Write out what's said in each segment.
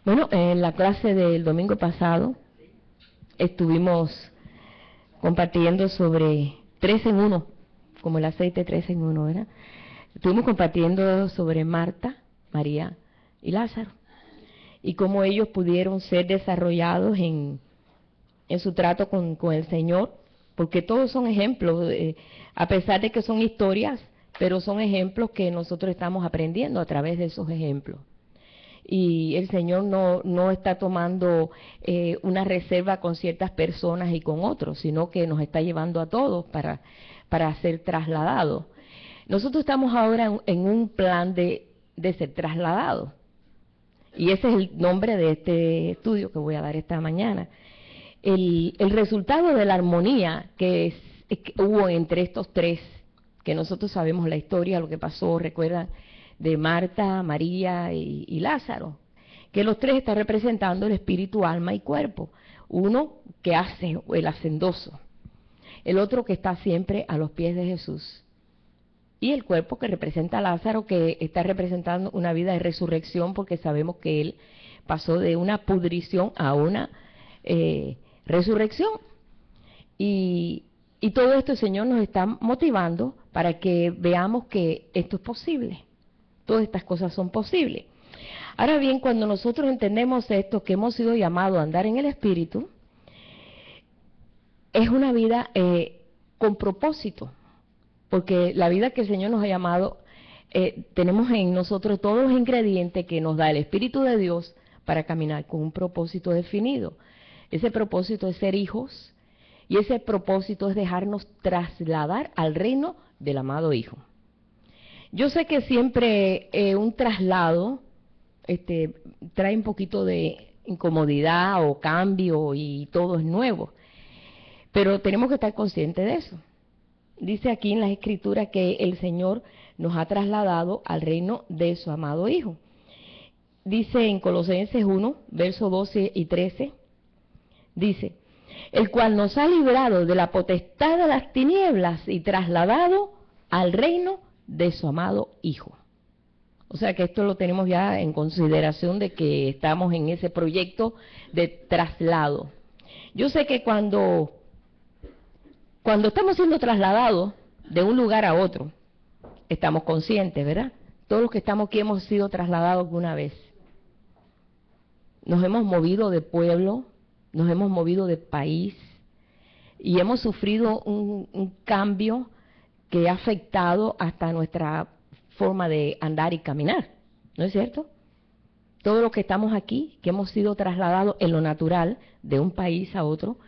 Bueno, en la clase del domingo pasado estuvimos compartiendo sobre 3 en 1, como el aceite 3 en 1, ¿verdad? Estuvimos compartiendo sobre Marta, María y Lázaro, y cómo ellos pudieron ser desarrollados en su trato con el Señor, porque todos son ejemplos, a pesar de que son historias, pero son ejemplos que nosotros estamos aprendiendo a través de esos ejemplos. Y el Señor no está tomando una reserva con ciertas personas y con otros, sino que nos está llevando a todos para ser trasladados. Nosotros estamos ahora en un plan de ser trasladados. Y ese es el nombre de este estudio que voy a dar esta mañana. El resultado de la armonía que hubo entre estos tres, que nosotros sabemos la historia, lo que pasó, recuerdan, de Marta, María y Lázaro, que los tres están representando el espíritu, alma y cuerpo. Uno que hace el hacendoso, el otro que está siempre a los pies de Jesús, y el cuerpo que representa a Lázaro, que está representando una vida de resurrección, porque sabemos que él pasó de una pudrición a una resurrección. Y todo esto el Señor nos está motivando para que veamos que esto es posible. Todas estas cosas son posibles. Ahora bien, cuando nosotros entendemos esto, que hemos sido llamados a andar en el Espíritu, es una vida con propósito, porque la vida que el Señor nos ha llamado, tenemos en nosotros todos los ingredientes que nos da el Espíritu de Dios para caminar con un propósito definido. Ese propósito es ser hijos, y ese propósito es dejarnos trasladar al reino del amado Hijo. Yo sé que siempre un traslado trae un poquito de incomodidad o cambio y todo es nuevo, pero tenemos que estar conscientes de eso. Dice aquí en las Escrituras que el Señor nos ha trasladado al reino de su amado Hijo. Dice en Colosenses 1, versos 12 y 13, dice: el cual nos ha librado de la potestad de las tinieblas y trasladado al reino de su amado Hijo. O sea que esto lo tenemos ya en consideración de que estamos en ese proyecto de traslado. Yo sé que cuando estamos siendo trasladados de un lugar a otro, estamos conscientes, ¿verdad? Todos los que estamos aquí hemos sido trasladados alguna vez. Nos hemos movido de pueblo, nos hemos movido de país y hemos sufrido un cambio que ha afectado hasta nuestra forma de andar y caminar, ¿no es cierto? Todos los que estamos aquí, que hemos sido trasladados en lo natural de un país a otro,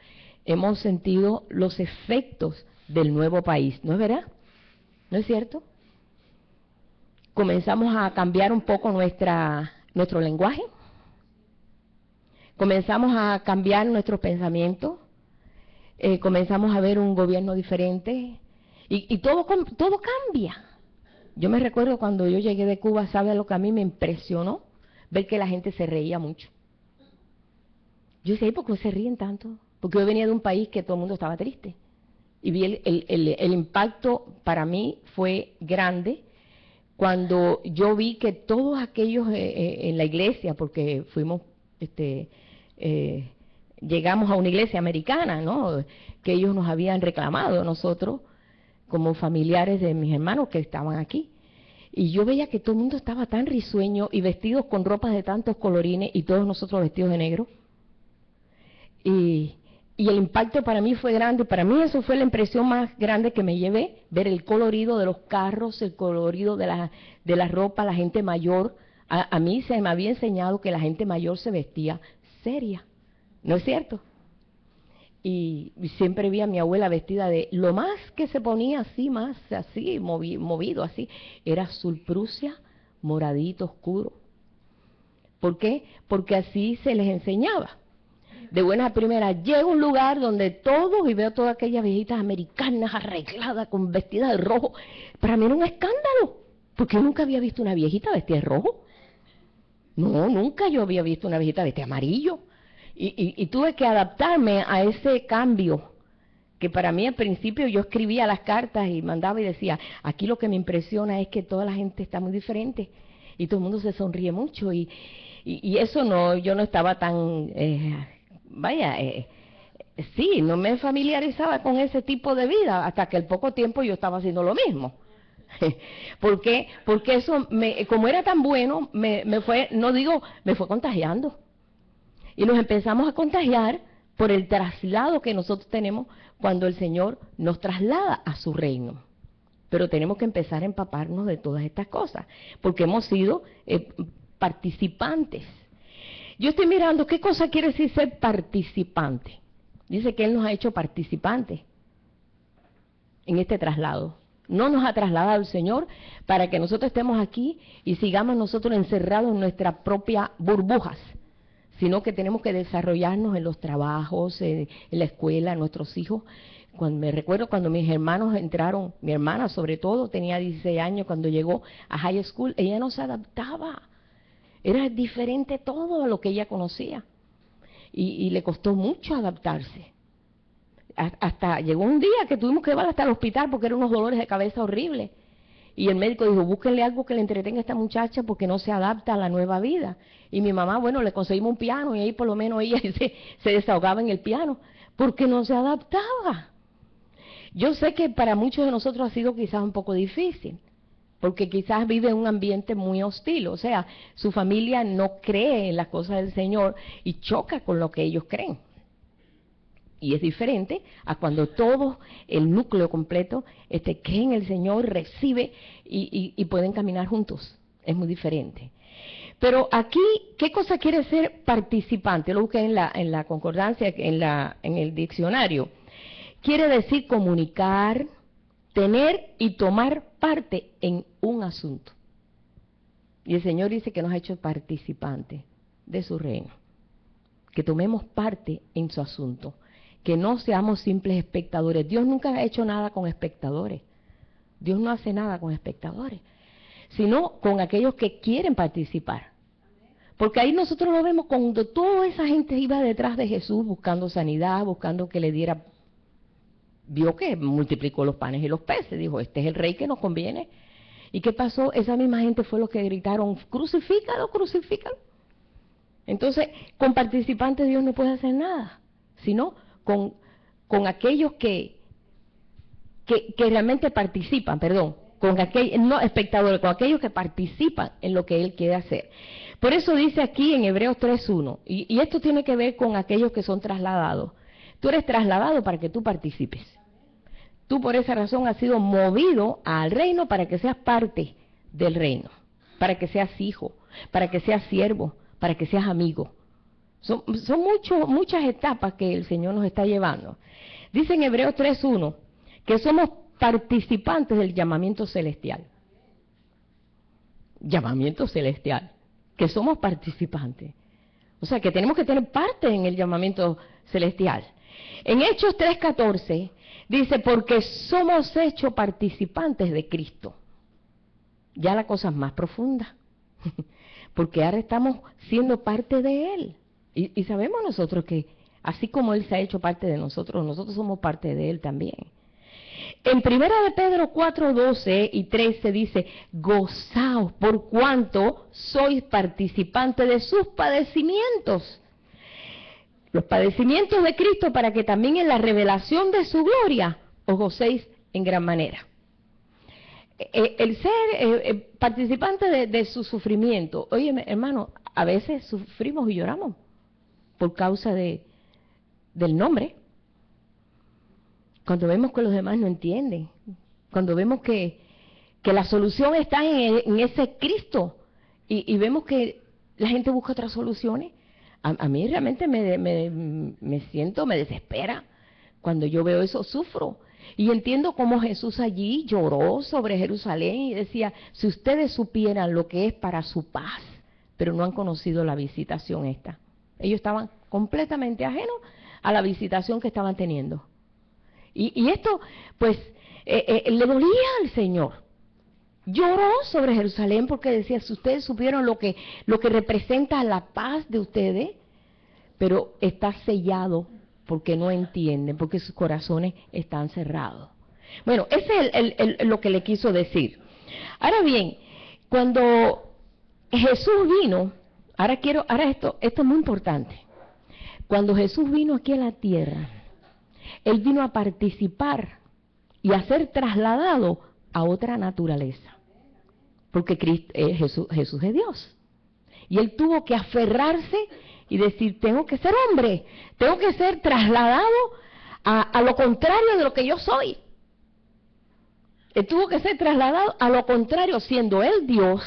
hemos sentido los efectos del nuevo país, ¿no es verdad? ¿No es cierto? Comenzamos a cambiar un poco nuestro lenguaje, comenzamos a cambiar nuestros pensamientos, comenzamos a ver un gobierno diferente y todo cambia. Yo me recuerdo cuando yo llegué de Cuba, ¿sabe lo que a mí me impresionó? Ver que la gente se reía mucho. Yo decía, ¿por qué se ríen tanto? Porque yo venía de un país que todo el mundo estaba triste. Y vi el impacto para mí fue grande cuando yo vi que todos aquellos en la iglesia, porque fuimos, llegamos a una iglesia americana, ¿no? Que ellos nos habían reclamado a nosotros como familiares de mis hermanos que estaban aquí. Y yo veía que todo el mundo estaba tan risueño y vestidos con ropas de tantos colorines y todos nosotros vestidos de negro. Y el impacto para mí fue grande. Para mí eso fue la impresión más grande que me llevé, ver el colorido de los carros, el colorido de la ropa, la gente mayor. A mí se me había enseñado que la gente mayor se vestía seria, ¿no es cierto? Y siempre vi a mi abuela vestida de lo más que se ponía así, más así, movido así, era azul Prusia, moradito oscuro. ¿Por qué? Porque así se les enseñaba. De buena primera, llego a un lugar donde todos, y veo todas aquellas viejitas americanas arregladas, con vestidas de rojo. Para mí era un escándalo, porque yo nunca había visto una viejita vestida de rojo. No, nunca yo había visto una viejita vestida de amarillo. Y tuve que adaptarme a ese cambio, que para mí al principio yo escribía las cartas y mandaba y decía, aquí lo que me impresiona es que toda la gente está muy diferente y todo el mundo se sonríe mucho y y eso no, yo no estaba tan, sí, no me familiarizaba con ese tipo de vida, hasta que al poco tiempo yo estaba haciendo lo mismo. ¿Por qué? Porque eso, como era tan bueno, me fue, no digo, me fue contagiando. Y nos empezamos a contagiar por el traslado que nosotros tenemos cuando el Señor nos traslada a su reino. Pero tenemos que empezar a empaparnos de todas estas cosas, porque hemos sido participantes. Yo estoy mirando, ¿qué cosa quiere decir ser participante? Dice que Él nos ha hecho participantes en este traslado. No nos ha trasladado el Señor para que nosotros estemos aquí y sigamos nosotros encerrados en nuestras propias burbujas, sino que tenemos que desarrollarnos en los trabajos, en la escuela, nuestros hijos. Me recuerdo cuando mis hermanos entraron, mi hermana sobre todo tenía 16 años cuando llegó a high school, ella no se adaptaba, era diferente todo a lo que ella conocía y le costó mucho adaptarse. Hasta llegó un día que tuvimos que llevarla hasta el hospital porque eran unos dolores de cabeza horribles. Y el médico dijo, búsquenle algo que le entretenga a esta muchacha porque no se adapta a la nueva vida. Y mi mamá, bueno, le conseguimos un piano y ahí por lo menos ella se desahogaba en el piano porque no se adaptaba. Yo sé que para muchos de nosotros ha sido quizás un poco difícil, porque quizás vive en un ambiente muy hostil, o sea, su familia no cree en las cosas del Señor y choca con lo que ellos creen. Y es diferente a cuando todo el núcleo completo cree en el Señor, recibe y pueden caminar juntos. Es muy diferente. Pero aquí, ¿qué cosa quiere ser participante? Yo lo busqué en la concordancia, en el diccionario. Quiere decir comunicar, tener y tomar parte en un asunto. Y el Señor dice que nos ha hecho participantes de su reino. Que tomemos parte en su asunto. Que no seamos simples espectadores. Dios nunca ha hecho nada con espectadores. Dios no hace nada con espectadores, sino con aquellos que quieren participar. Porque ahí nosotros lo vemos cuando toda esa gente iba detrás de Jesús buscando sanidad, buscando que le diera. Vio que multiplicó los panes y los peces, dijo, este es el rey que nos conviene. ¿Y qué pasó? Esa misma gente fue los que gritaron, crucifícalo, crucifícalo. Entonces, con participantes Dios no puede hacer nada, sino con aquellos que realmente participan, con aquellos, no espectadores, con aquellos que participan en lo que Él quiere hacer. Por eso dice aquí en Hebreos 3:1, y esto tiene que ver con aquellos que son trasladados. Tú eres trasladado para que tú participes. Tú por esa razón has sido movido al reino para que seas parte del reino, para que seas hijo, para que seas siervo, para que seas amigo. Son muchas etapas que el Señor nos está llevando. Dice en Hebreos 3:1 que somos participantes del llamamiento celestial. Llamamiento celestial, que somos participantes. O sea, que tenemos que tener parte en el llamamiento celestial. En Hechos 3:14 dice, porque somos hechos participantes de Cristo. Ya la cosa es más profunda, porque ahora estamos siendo parte de Él. Y sabemos nosotros que así como Él se ha hecho parte de nosotros, nosotros somos parte de Él también. En 1 de Pedro 4:12 y 13 dice, gozaos por cuanto sois participantes de sus padecimientos. Los padecimientos de Cristo para que también en la revelación de su gloria os gocéis en gran manera. El ser participante de su sufrimiento. Oye, hermano, a veces sufrimos y lloramos por causa del nombre. Cuando vemos que los demás no entienden, cuando vemos que la solución está en ese Cristo y vemos que la gente busca otras soluciones, a mí realmente me siento, me desespera. Cuando yo veo eso, sufro. Y entiendo cómo Jesús allí lloró sobre Jerusalén y decía, si ustedes supieran lo que es para su paz, pero no han conocido la visitación esta. Ellos estaban completamente ajenos a la visitación que estaban teniendo. Y esto, pues, le dolía al Señor. Lloró sobre Jerusalén porque decía, si ustedes supieron lo que representa la paz de ustedes, pero está sellado porque no entienden, porque sus corazones están cerrados. Bueno, ese es lo que le quiso decir. Ahora bien, cuando Jesús vino Ahora esto es muy importante. Cuando Jesús vino aquí a la tierra, Él vino a participar y a ser trasladado a otra naturaleza. Porque Jesús es Dios. Y Él tuvo que aferrarse y decir, tengo que ser hombre, tengo que ser trasladado a lo contrario de lo que yo soy. Él tuvo que ser trasladado a lo contrario, siendo Él Dios.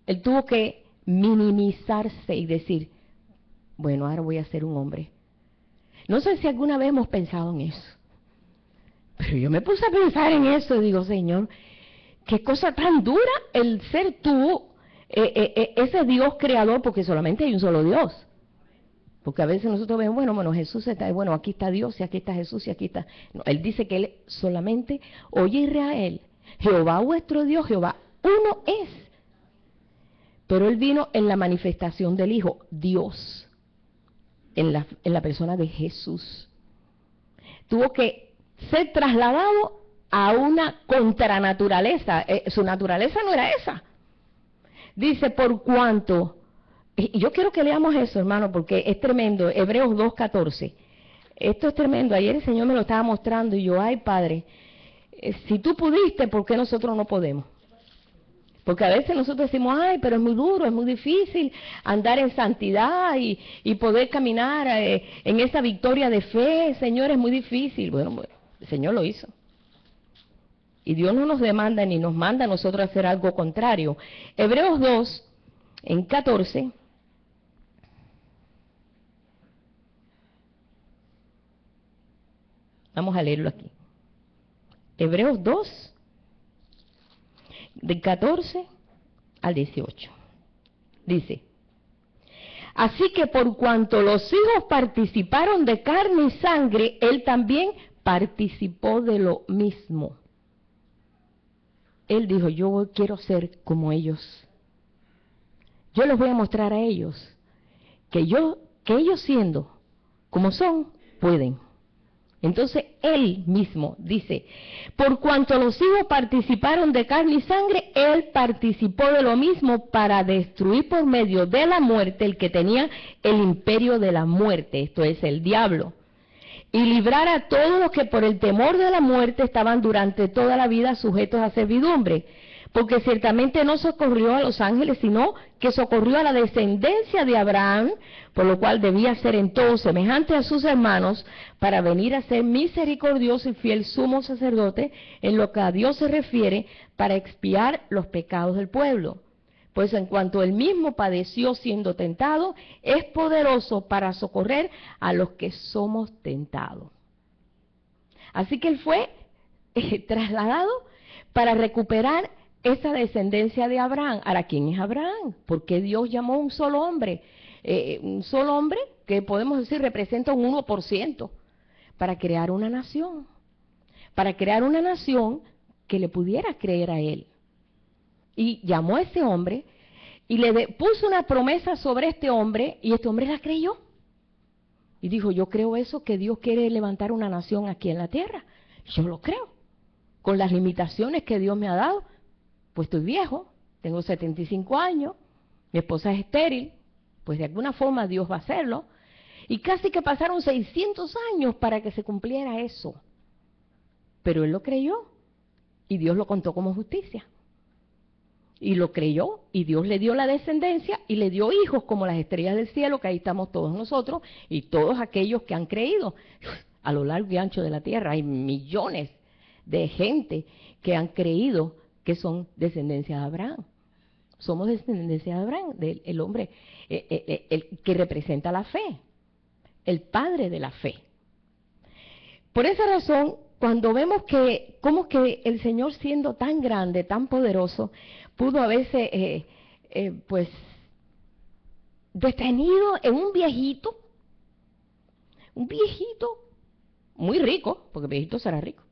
Él tuvo que minimizarse y decir, bueno, ahora voy a ser un hombre. No sé si alguna vez hemos pensado en eso, pero yo me puse a pensar en eso y digo, Señor, qué cosa tan dura el ser tú, ese Dios creador, porque solamente hay un solo Dios. Porque a veces nosotros vemos, bueno, Jesús está, bueno, aquí está Dios, y aquí está Jesús, y aquí está. No, Él dice que Él solamente, oye Israel, Jehová vuestro Dios, Jehová uno es. Pero Él vino en la manifestación del Hijo, Dios, en la persona de Jesús. Tuvo que ser trasladado a una contranaturaleza. Su naturaleza no era esa. Dice, por cuanto, y yo quiero que leamos eso, hermano, porque es tremendo, Hebreos 2:14. Esto es tremendo. Ayer el Señor me lo estaba mostrando y yo, ay Padre, si tú pudiste, ¿por qué nosotros no podemos? Porque a veces nosotros decimos, ay, pero es muy duro, es muy difícil andar en santidad y poder caminar en esa victoria de fe, Señor, es muy difícil. Bueno, el Señor lo hizo. Y Dios no nos demanda ni nos manda a nosotros a hacer algo contrario. Hebreos 2, en 14. Vamos a leerlo aquí. Hebreos 2, del 14 al 18. Dice, así que por cuanto los hijos participaron de carne y sangre, Él también participó de lo mismo. Él dijo, yo quiero ser como ellos. Yo les voy a mostrar a ellos que ellos siendo como son, pueden. Entonces Él mismo dice, por cuanto los hijos participaron de carne y sangre, Él participó de lo mismo para destruir por medio de la muerte el que tenía el imperio de la muerte, esto es el diablo, y librar a todos los que por el temor de la muerte estaban durante toda la vida sujetos a servidumbre, porque ciertamente no socorrió a los ángeles, sino que socorrió a la descendencia de Abraham, por lo cual debía ser en todo semejante a sus hermanos, para venir a ser misericordioso y fiel sumo sacerdote en lo que a Dios se refiere, para expiar los pecados del pueblo. Pues en cuanto él mismo padeció siendo tentado, es poderoso para socorrer a los que somos tentados. Así que él fue trasladado para recuperar esa descendencia de Abraham. Ahora, ¿quién es Abraham? ¿Por qué Dios llamó a un solo hombre? Un solo hombre que podemos decir representa un 1% para crear una nación. Para crear una nación que le pudiera creer a él. Y llamó a ese hombre y le puso una promesa sobre este hombre y este hombre la creyó. Y dijo, yo creo eso, que Dios quiere levantar una nación aquí en la tierra. Yo lo creo. Con las limitaciones que Dios me ha dado, pues estoy viejo, tengo 75 años, mi esposa es estéril, pues de alguna forma Dios va a hacerlo. Y casi que pasaron 600 años para que se cumpliera eso. Pero él lo creyó y Dios lo contó como justicia. Y lo creyó y Dios le dio la descendencia y le dio hijos como las estrellas del cielo, que ahí estamos todos nosotros y todos aquellos que han creído. A lo largo y ancho de la tierra hay millones de gente que han creído que son descendencia de Abraham. Somos descendencia de Abraham, del hombre el que representa la fe, el padre de la fe. Por esa razón, cuando vemos que como que el Señor, siendo tan grande, tan poderoso, pudo haberse pues detenido en un viejito muy rico, porque el viejito será rico,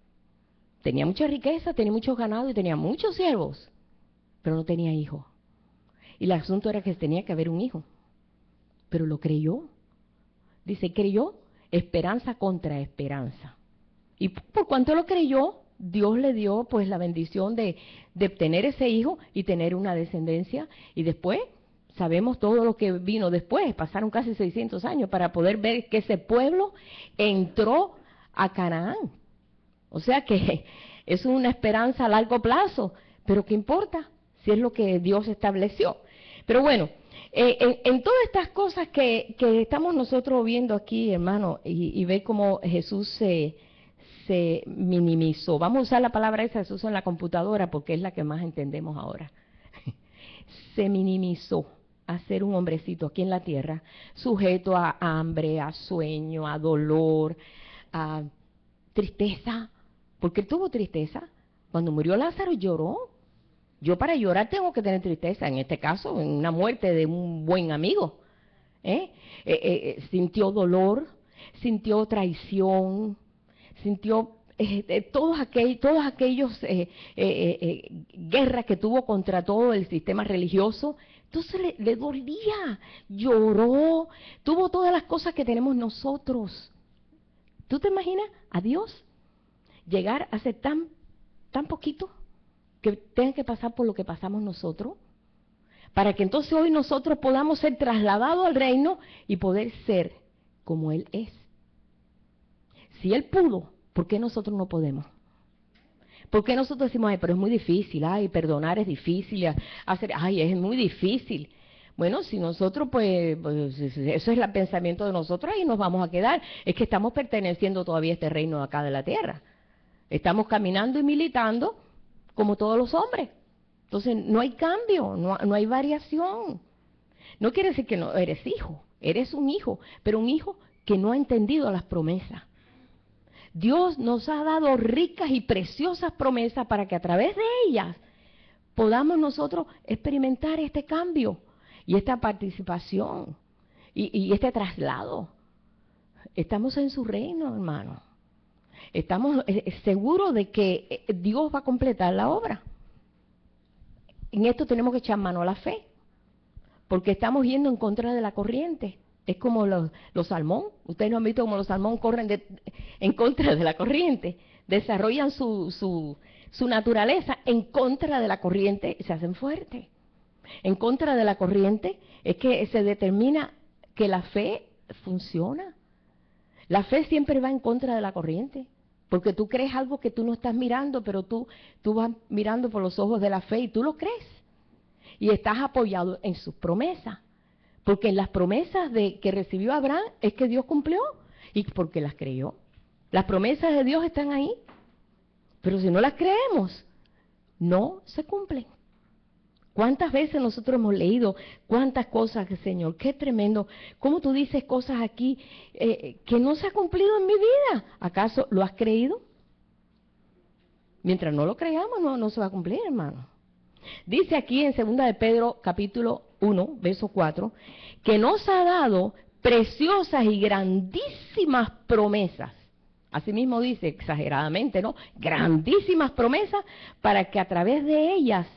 tenía mucha riqueza, tenía muchos ganados y tenía muchos siervos, pero no tenía hijos. Y el asunto era que tenía que haber un hijo, pero lo creyó. Dice, creyó esperanza contra esperanza. Y por cuanto lo creyó, Dios le dio pues la bendición de obtener ese hijo y tener una descendencia. Y después Sabemos todo lo que vino después, pasaron casi 600 años para poder ver que ese pueblo entró a Canaán. O sea que es una esperanza a largo plazo, pero ¿qué importa si es lo que Dios estableció? Pero bueno, en todas estas cosas que estamos nosotros viendo aquí, hermano, y ver cómo Jesús se minimizó. Vamos a usar la palabra esa, Jesús, en la computadora porque es la que más entendemos ahora. Se minimizó a ser un hombrecito aquí en la tierra, sujeto a hambre, a sueño, a dolor, a tristeza, porque él tuvo tristeza. Cuando murió Lázaro lloró. Yo para llorar tengo que tener tristeza, en este caso, en una muerte de un buen amigo. Sintió dolor, sintió traición, sintió todos aquellos guerras que tuvo contra todo el sistema religioso. Entonces le dolía, lloró, tuvo todas las cosas que tenemos nosotros. ¿Tú te imaginas a Dios llegar a ser tan poquito que tenga que pasar por lo que pasamos nosotros? Para que entonces hoy nosotros podamos ser trasladados al reino y poder ser como Él es. Si Él pudo, ¿por qué nosotros no podemos? ¿Por qué nosotros decimos, ay, pero es muy difícil, ay, perdonar es difícil, hacer, ay, es muy difícil? Bueno, si nosotros, pues eso es el pensamiento de nosotros, ahí nos vamos a quedar. Es que estamos perteneciendo todavía a este reino acá de la tierra. Estamos caminando y militando como todos los hombres. Entonces, no hay cambio, no hay variación. No quiere decir que no eres hijo, eres un hijo, pero un hijo que no ha entendido las promesas. Dios nos ha dado ricas y preciosas promesas para que a través de ellas podamos nosotros experimentar este cambio y esta participación y este traslado. Estamos en su reino, hermano. Estamos seguros de que Dios va a completar la obra. En esto tenemos que echar mano a la fe, porque estamos yendo en contra de la corriente. Es como los salmón. Ustedes no han visto cómo los salmón corren en contra de la corriente. Desarrollan su naturaleza en contra de la corriente y se hacen fuertes. En contra de la corriente es que se determina que la fe funciona. La fe siempre va en contra de la corriente, porque tú crees algo que tú no estás mirando, pero tú vas mirando por los ojos de la fe y tú lo crees. Y estás apoyado en sus promesas. Porque en las promesas que recibió Abraham es que Dios cumplió y porque las creyó. Las promesas de Dios están ahí, pero si no las creemos, no se cumplen. ¿Cuántas veces nosotros hemos leído cuántas cosas, Señor? Qué tremendo. ¿Cómo tú dices cosas aquí que no se ha cumplido en mi vida? ¿Acaso lo has creído? Mientras no lo creamos, no se va a cumplir, hermano. Dice aquí en 2 de Pedro, capítulo 1, verso 4, que nos ha dado preciosas y grandísimas promesas. Asimismo dice, exageradamente, ¿no? Grandísimas promesas para que a través de ellas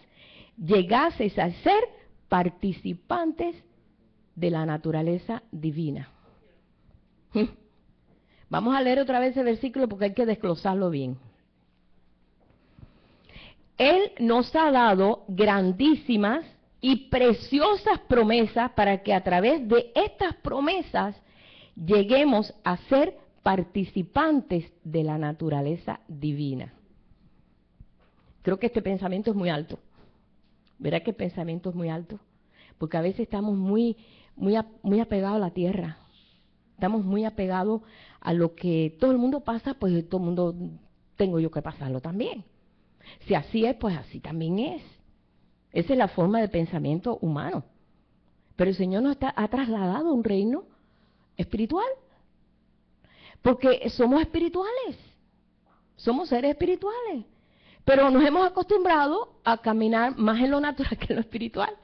llegaseis a ser participantes de la naturaleza divina. Vamos a leer otra vez ese versículo porque hay que desglosarlo bien. Él nos ha dado grandísimas y preciosas promesas para que a través de estas promesas lleguemos a ser participantes de la naturaleza divina. Creo que este pensamiento es muy alto. ¿Verdad que el pensamiento es muy alto? Porque a veces estamos muy apegados a la tierra. Estamos muy apegados a lo que todo el mundo pasa, pues todo el mundo tengo yo que pasarlo también. Si así es, pues así también es. Esa es la forma de pensamiento humano. Pero el Señor nos ha trasladado a un reino espiritual. Porque somos espirituales. Somos seres espirituales. Pero nos hemos acostumbrado a caminar más en lo natural que en lo espiritual.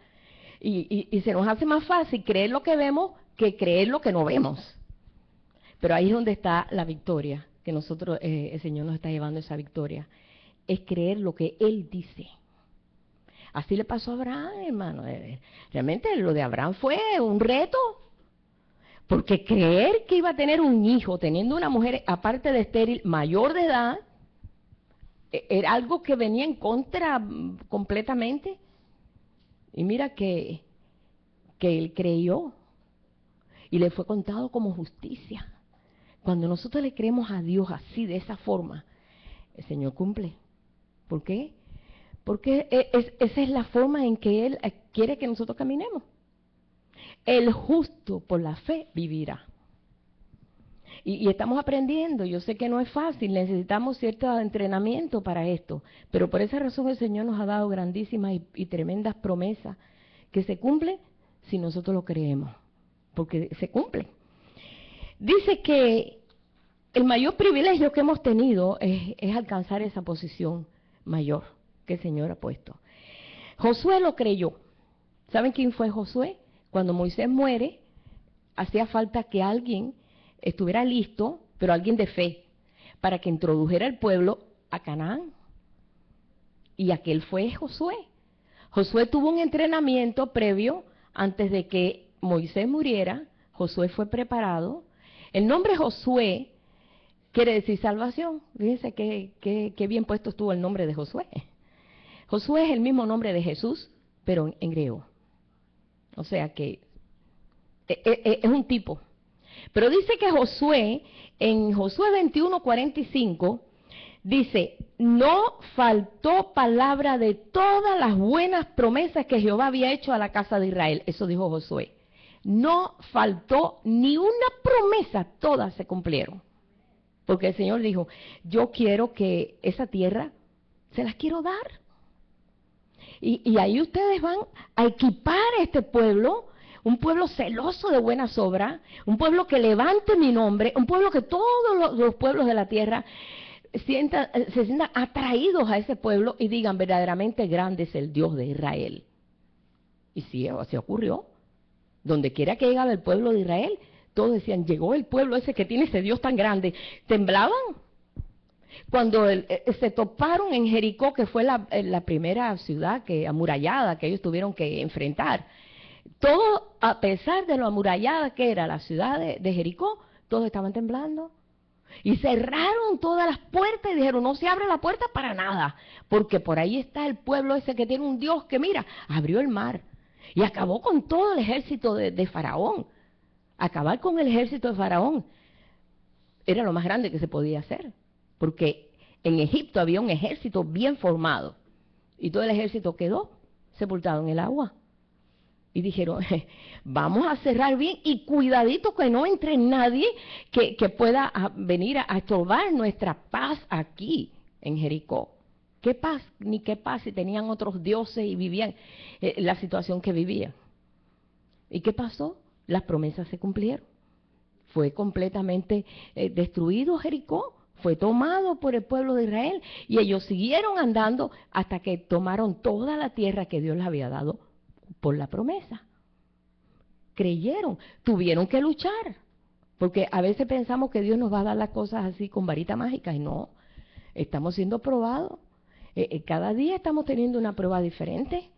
Y se nos hace más fácil creer lo que vemos que creer lo que no vemos. Pero ahí es donde está la victoria, que nosotros, el Señor nos está llevando esa victoria. Es creer lo que Él dice. Así le pasó a Abraham, hermano. Realmente lo de Abraham fue un reto. Porque creer que iba a tener un hijo teniendo una mujer, aparte de estéril, mayor de edad, era algo que venía en contra completamente. Y mira que que él creyó y le fue contado como justicia. Cuando nosotros le creemos a Dios así, de esa forma, el Señor cumple. ¿Por qué? Porque esa es la forma en que Él quiere que nosotros caminemos. El justo por la fe vivirá. Y estamos aprendiendo. Yo sé que no es fácil, necesitamos cierto entrenamiento para esto, pero por esa razón el Señor nos ha dado grandísimas y tremendas promesas que se cumplen si nosotros lo creemos, porque se cumplen. Dice que el mayor privilegio que hemos tenido es alcanzar esa posición mayor que el Señor ha puesto. Josué lo creyó. ¿Saben quién fue Josué? Cuando Moisés muere, hacía falta que alguien estuviera listo, pero alguien de fe, para que introdujera al pueblo a Canaán. Y aquel fue Josué. Josué tuvo un entrenamiento previo antes de que Moisés muriera. Josué fue preparado. El nombre Josué quiere decir salvación. Fíjense qué bien puesto estuvo el nombre de Josué. Josué es el mismo nombre de Jesús, pero en griego. O sea que es un tipo. Pero dice que Josué, en Josué 21:45, dice, no faltó palabra de todas las buenas promesas que Jehová había hecho a la casa de Israel. Eso dijo Josué. No faltó ni una promesa, todas se cumplieron. Porque el Señor dijo, yo quiero que esa tierra se las quiero dar. Y ahí ustedes van a equipar a este pueblo, un pueblo celoso de buenas obras, un pueblo que levante mi nombre, un pueblo que todos los pueblos de la tierra se sientan atraídos a ese pueblo y digan verdaderamente grande es el Dios de Israel. Y sí, así ocurrió. Donde quiera que llegaba el pueblo de Israel, todos decían, llegó el pueblo ese que tiene ese Dios tan grande. Temblaban. Cuando se toparon en Jericó, que fue la primera ciudad amurallada que ellos tuvieron que enfrentar, todo, a pesar de lo amurallada que era la ciudad de Jericó, todos estaban temblando. Y cerraron todas las puertas y dijeron, no se abre la puerta para nada, porque por ahí está el pueblo ese que tiene un Dios que, mira, abrió el mar y acabó con todo el ejército de Faraón. Acabar con el ejército de Faraón era lo más grande que se podía hacer, porque en Egipto había un ejército bien formado y todo el ejército quedó sepultado en el agua. Y dijeron, vamos a cerrar bien y cuidadito que no entre nadie que pueda venir a estorbar nuestra paz aquí en Jericó. ¿Qué paz? Ni qué paz si tenían otros dioses y vivían la situación que vivían. ¿Y qué pasó? Las promesas se cumplieron. Fue completamente destruido Jericó, fue tomado por el pueblo de Israel y ellos siguieron andando hasta que tomaron toda la tierra que Dios les había dado por la promesa. Creyeron, tuvieron que luchar, porque a veces pensamos que Dios nos va a dar las cosas así con varita mágica y no, estamos siendo probados. Cada día estamos teniendo una prueba diferente.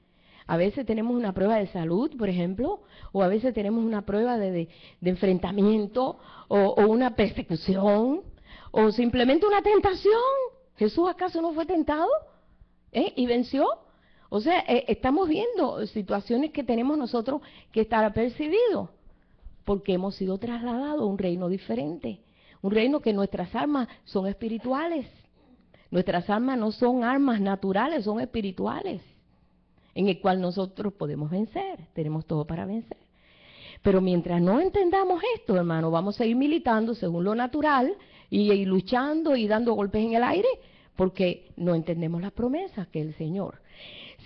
A veces tenemos una prueba de salud, por ejemplo, o a veces tenemos una prueba de enfrentamiento o una persecución o simplemente una tentación. ¿Jesús acaso no fue tentado y venció? O sea, estamos viendo situaciones que tenemos nosotros que estar apercibidos, porque hemos sido trasladados a un reino diferente, un reino que nuestras armas son espirituales. Nuestras armas no son armas naturales, son espirituales, en el cual nosotros podemos vencer, tenemos todo para vencer. Pero mientras no entendamos esto, hermano, vamos a ir militando según lo natural y luchando y dando golpes en el aire, porque no entendemos las promesas que el Señor.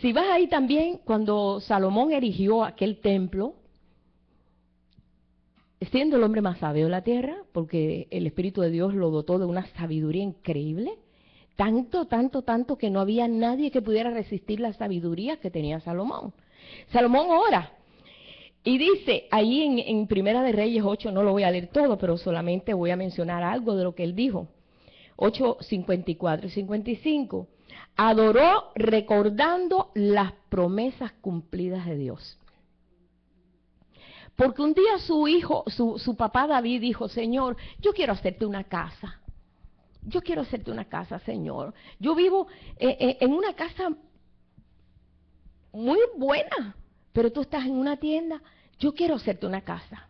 Si vas ahí también, cuando Salomón erigió aquel templo, siendo el hombre más sabio de la tierra, porque el Espíritu de Dios lo dotó de una sabiduría increíble, tanto que no había nadie que pudiera resistir la sabiduría que tenía Salomón. Salomón ora y dice ahí en Primera de Reyes 8, no lo voy a leer todo, pero solamente voy a mencionar algo de lo que él dijo. 8:54 y 55. Adoró recordando las promesas cumplidas de Dios. Porque un día su papá David dijo, Señor, yo quiero hacerte una casa. Yo quiero hacerte una casa, Señor. Yo vivo en una casa muy buena, pero tú estás en una tienda. yo quiero hacerte una casa.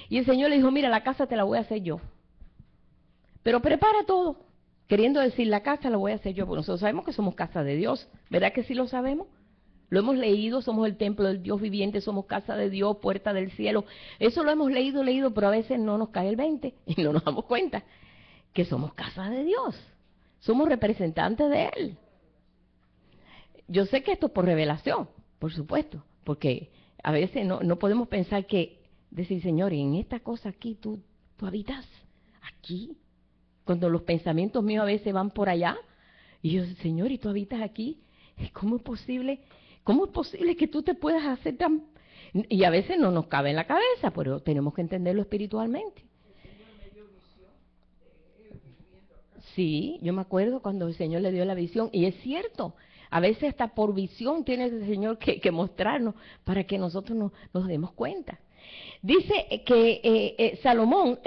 Y el Señor le dijo, mira, la casa te la voy a hacer yo. Pero prepara todo. Queriendo decir, la casa la voy a hacer yo. Porque nosotros sabemos que somos casa de Dios. ¿Verdad que sí lo sabemos? Lo hemos leído, somos el templo del Dios viviente, somos casa de Dios, puerta del cielo. Eso lo hemos leído, pero a veces no nos cae el 20 y no nos damos cuenta que somos casa de Dios. Somos representantes de Él. Yo sé que esto es por revelación, por supuesto, porque a veces no podemos pensar que, decir, Señor, en esta cosa aquí tú habitas aquí, cuando los pensamientos míos a veces van por allá, y yo, Señor, ¿y tú habitas aquí? ¿Cómo es posible que tú te puedas hacer tan...? Y a veces no nos cabe en la cabeza, pero tenemos que entenderlo espiritualmente. Sí, yo me acuerdo cuando el Señor le dio la visión, y es cierto, a veces hasta por visión tiene el Señor que mostrarnos para que nosotros nos demos cuenta. Dice que Salomón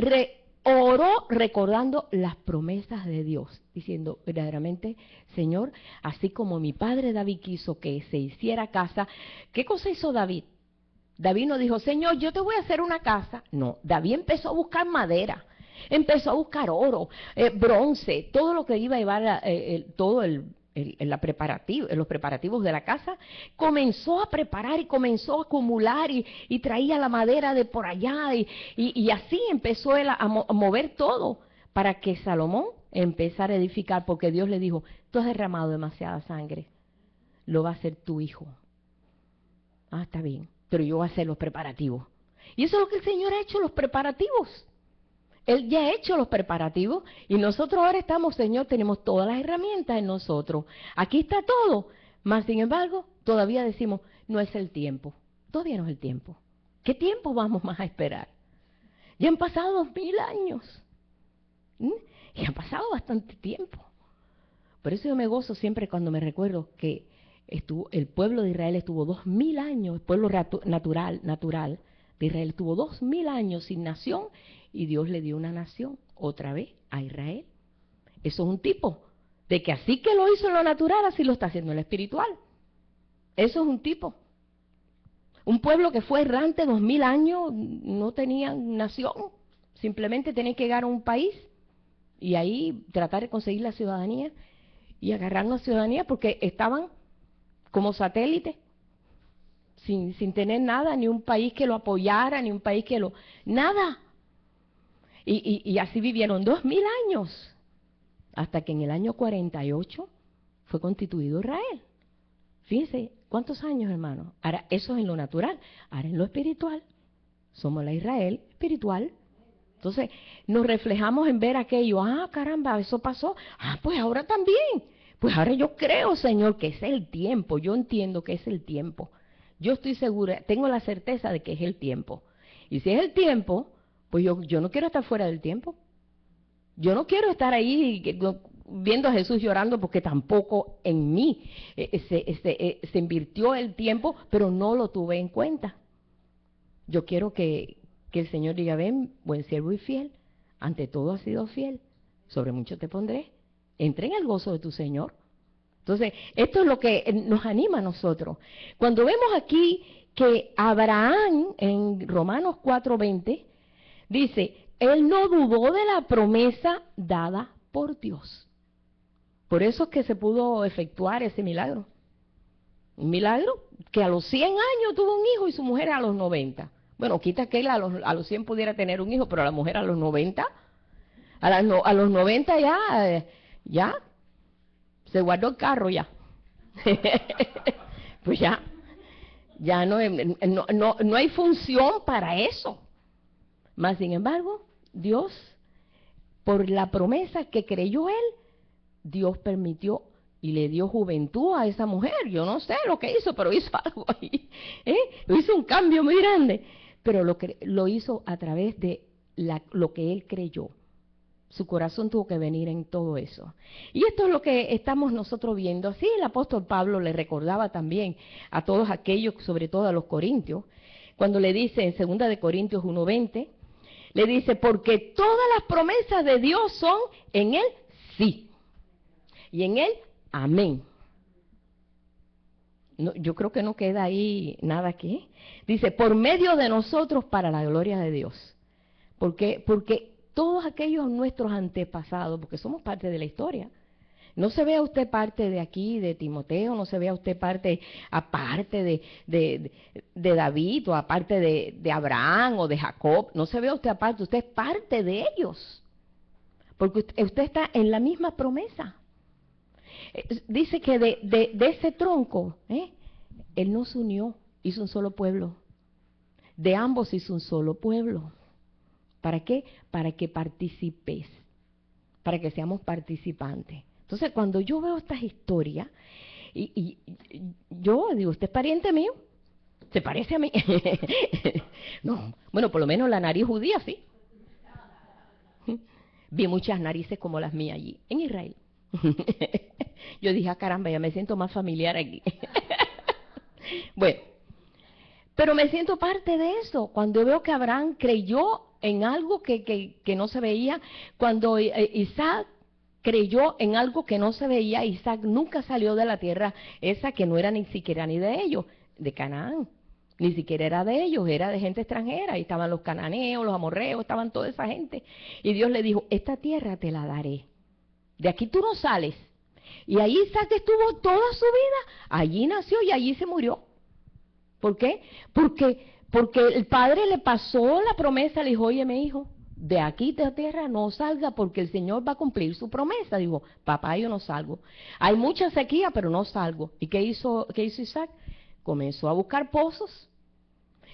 oró recordando las promesas de Dios, diciendo verdaderamente, Señor, así como mi padre David quiso que se hiciera casa, ¿qué cosa hizo David? David no dijo, Señor, yo te voy a hacer una casa. No, David empezó a buscar madera. Empezó a buscar oro, bronce, todo lo que iba a llevar, los preparativos de la casa. Comenzó a preparar y comenzó a acumular y traía la madera de por allá y así empezó él a mover todo para que Salomón empezara a edificar, porque Dios le dijo, tú has derramado demasiada sangre, lo va a hacer tu hijo. Ah, está bien, pero yo voy a hacer los preparativos. Y eso es lo que el Señor ha hecho, los preparativos. Él ya ha hecho los preparativos y nosotros ahora estamos, Señor, tenemos todas las herramientas en nosotros. Aquí está todo, mas sin embargo, todavía decimos, no es el tiempo. Todavía no es el tiempo. ¿Qué tiempo vamos más a esperar? Ya han pasado 2000 años. Y ha pasado bastante tiempo. Por eso yo me gozo siempre cuando me recuerdo que el pueblo de Israel estuvo 2000 años, el pueblo natural de Israel estuvo 2000 años sin nación y Dios le dio una nación otra vez a Israel. Eso es un tipo de que así que lo hizo en lo natural, así lo está haciendo en lo espiritual. Eso es un tipo. Un pueblo que fue errante 2000 años, no tenía nación, simplemente tenía que llegar a un país y ahí tratar de conseguir la ciudadanía y agarrar la ciudadanía porque estaban como satélites. Sin tener nada, ni un país que lo apoyara, ni un país que lo... Nada. Y así vivieron 2000 años, hasta que en el año 48 fue constituido Israel. Fíjense, ¿cuántos años, hermano? Ahora, eso es en lo natural. Ahora en lo espiritual, somos la Israel espiritual. Entonces, nos reflejamos en ver aquello. Ah, caramba, eso pasó. Ah, pues ahora también. Pues ahora yo creo, Señor, que es el tiempo. Yo entiendo que es el tiempo. Yo estoy segura, tengo la certeza de que es el tiempo. Y si es el tiempo, pues yo no quiero estar fuera del tiempo. Yo no quiero estar ahí viendo a Jesús llorando porque tampoco en mí se invirtió el tiempo, pero no lo tuve en cuenta. Yo quiero que el Señor diga, ven, buen siervo y fiel, ante todo has sido fiel, sobre mucho te pondré. Entré en el gozo de tu Señor. Entonces, esto es lo que nos anima a nosotros. Cuando vemos aquí que Abraham, en Romanos 4:20, dice, él no dudó de la promesa dada por Dios. Por eso es que se pudo efectuar ese milagro. Un milagro que a los 100 años tuvo un hijo y su mujer a los 90. Bueno, quita que él a los 100 pudiera tener un hijo, pero la mujer a los 90, a los 90 ya se guardó el carro ya. Pues ya no hay función para eso. Mas sin embargo, Dios, por la promesa que creyó él, Dios permitió y le dio juventud a esa mujer. Yo no sé lo que hizo, pero hizo algo ahí. Lo hizo un cambio muy grande, pero lo hizo a través de lo que él creyó. Su corazón tuvo que venir en todo eso. Y esto es lo que estamos nosotros viendo. Así el apóstol Pablo le recordaba también a todos aquellos, sobre todo a los corintios, cuando le dice en 2 de Corintios 1:20, le dice, porque todas las promesas de Dios son en él sí, y en él amén. No, yo creo que no queda ahí nada aquí. Dice, por medio de nosotros para la gloria de Dios. Porque todos aquellos nuestros antepasados, porque somos parte de la historia, no se vea usted parte de aquí, de Timoteo, no se vea usted parte aparte de David o aparte de Abraham o de Jacob, no se vea usted aparte, usted es parte de ellos, porque usted está en la misma promesa. Dice que de ese tronco, él nos unió, hizo un solo pueblo, de ambos hizo un solo pueblo. ¿Para qué? Para que participes, para que seamos participantes. Entonces, cuando yo veo estas historias, y yo digo, ¿usted es pariente mío? ¿Se parece a mí? No, bueno, por lo menos la nariz judía, sí. Vi muchas narices como las mías allí, en Israel. Yo dije, caramba, ya me siento más familiar aquí. Bueno, pero me siento parte de eso. Cuando veo que Abraham creyó en algo que no se veía, cuando Isaac creyó en algo que no se veía, Isaac nunca salió de la tierra esa que no era ni siquiera ni de ellos, de Canaán. Ni siquiera era de ellos, era de gente extranjera. Ahí estaban los cananeos, los amorreos, estaban toda esa gente. Y Dios le dijo, esta tierra te la daré. De aquí tú no sales. Y ahí Isaac estuvo toda su vida. Allí nació y allí se murió. ¿Por qué? Porque el padre le pasó la promesa, le dijo, oye, mi hijo, de aquí de la tierra no salga porque el Señor va a cumplir su promesa. Dijo, papá, yo no salgo. Hay mucha sequía, pero no salgo. ¿Y qué hizo Isaac? Comenzó a buscar pozos.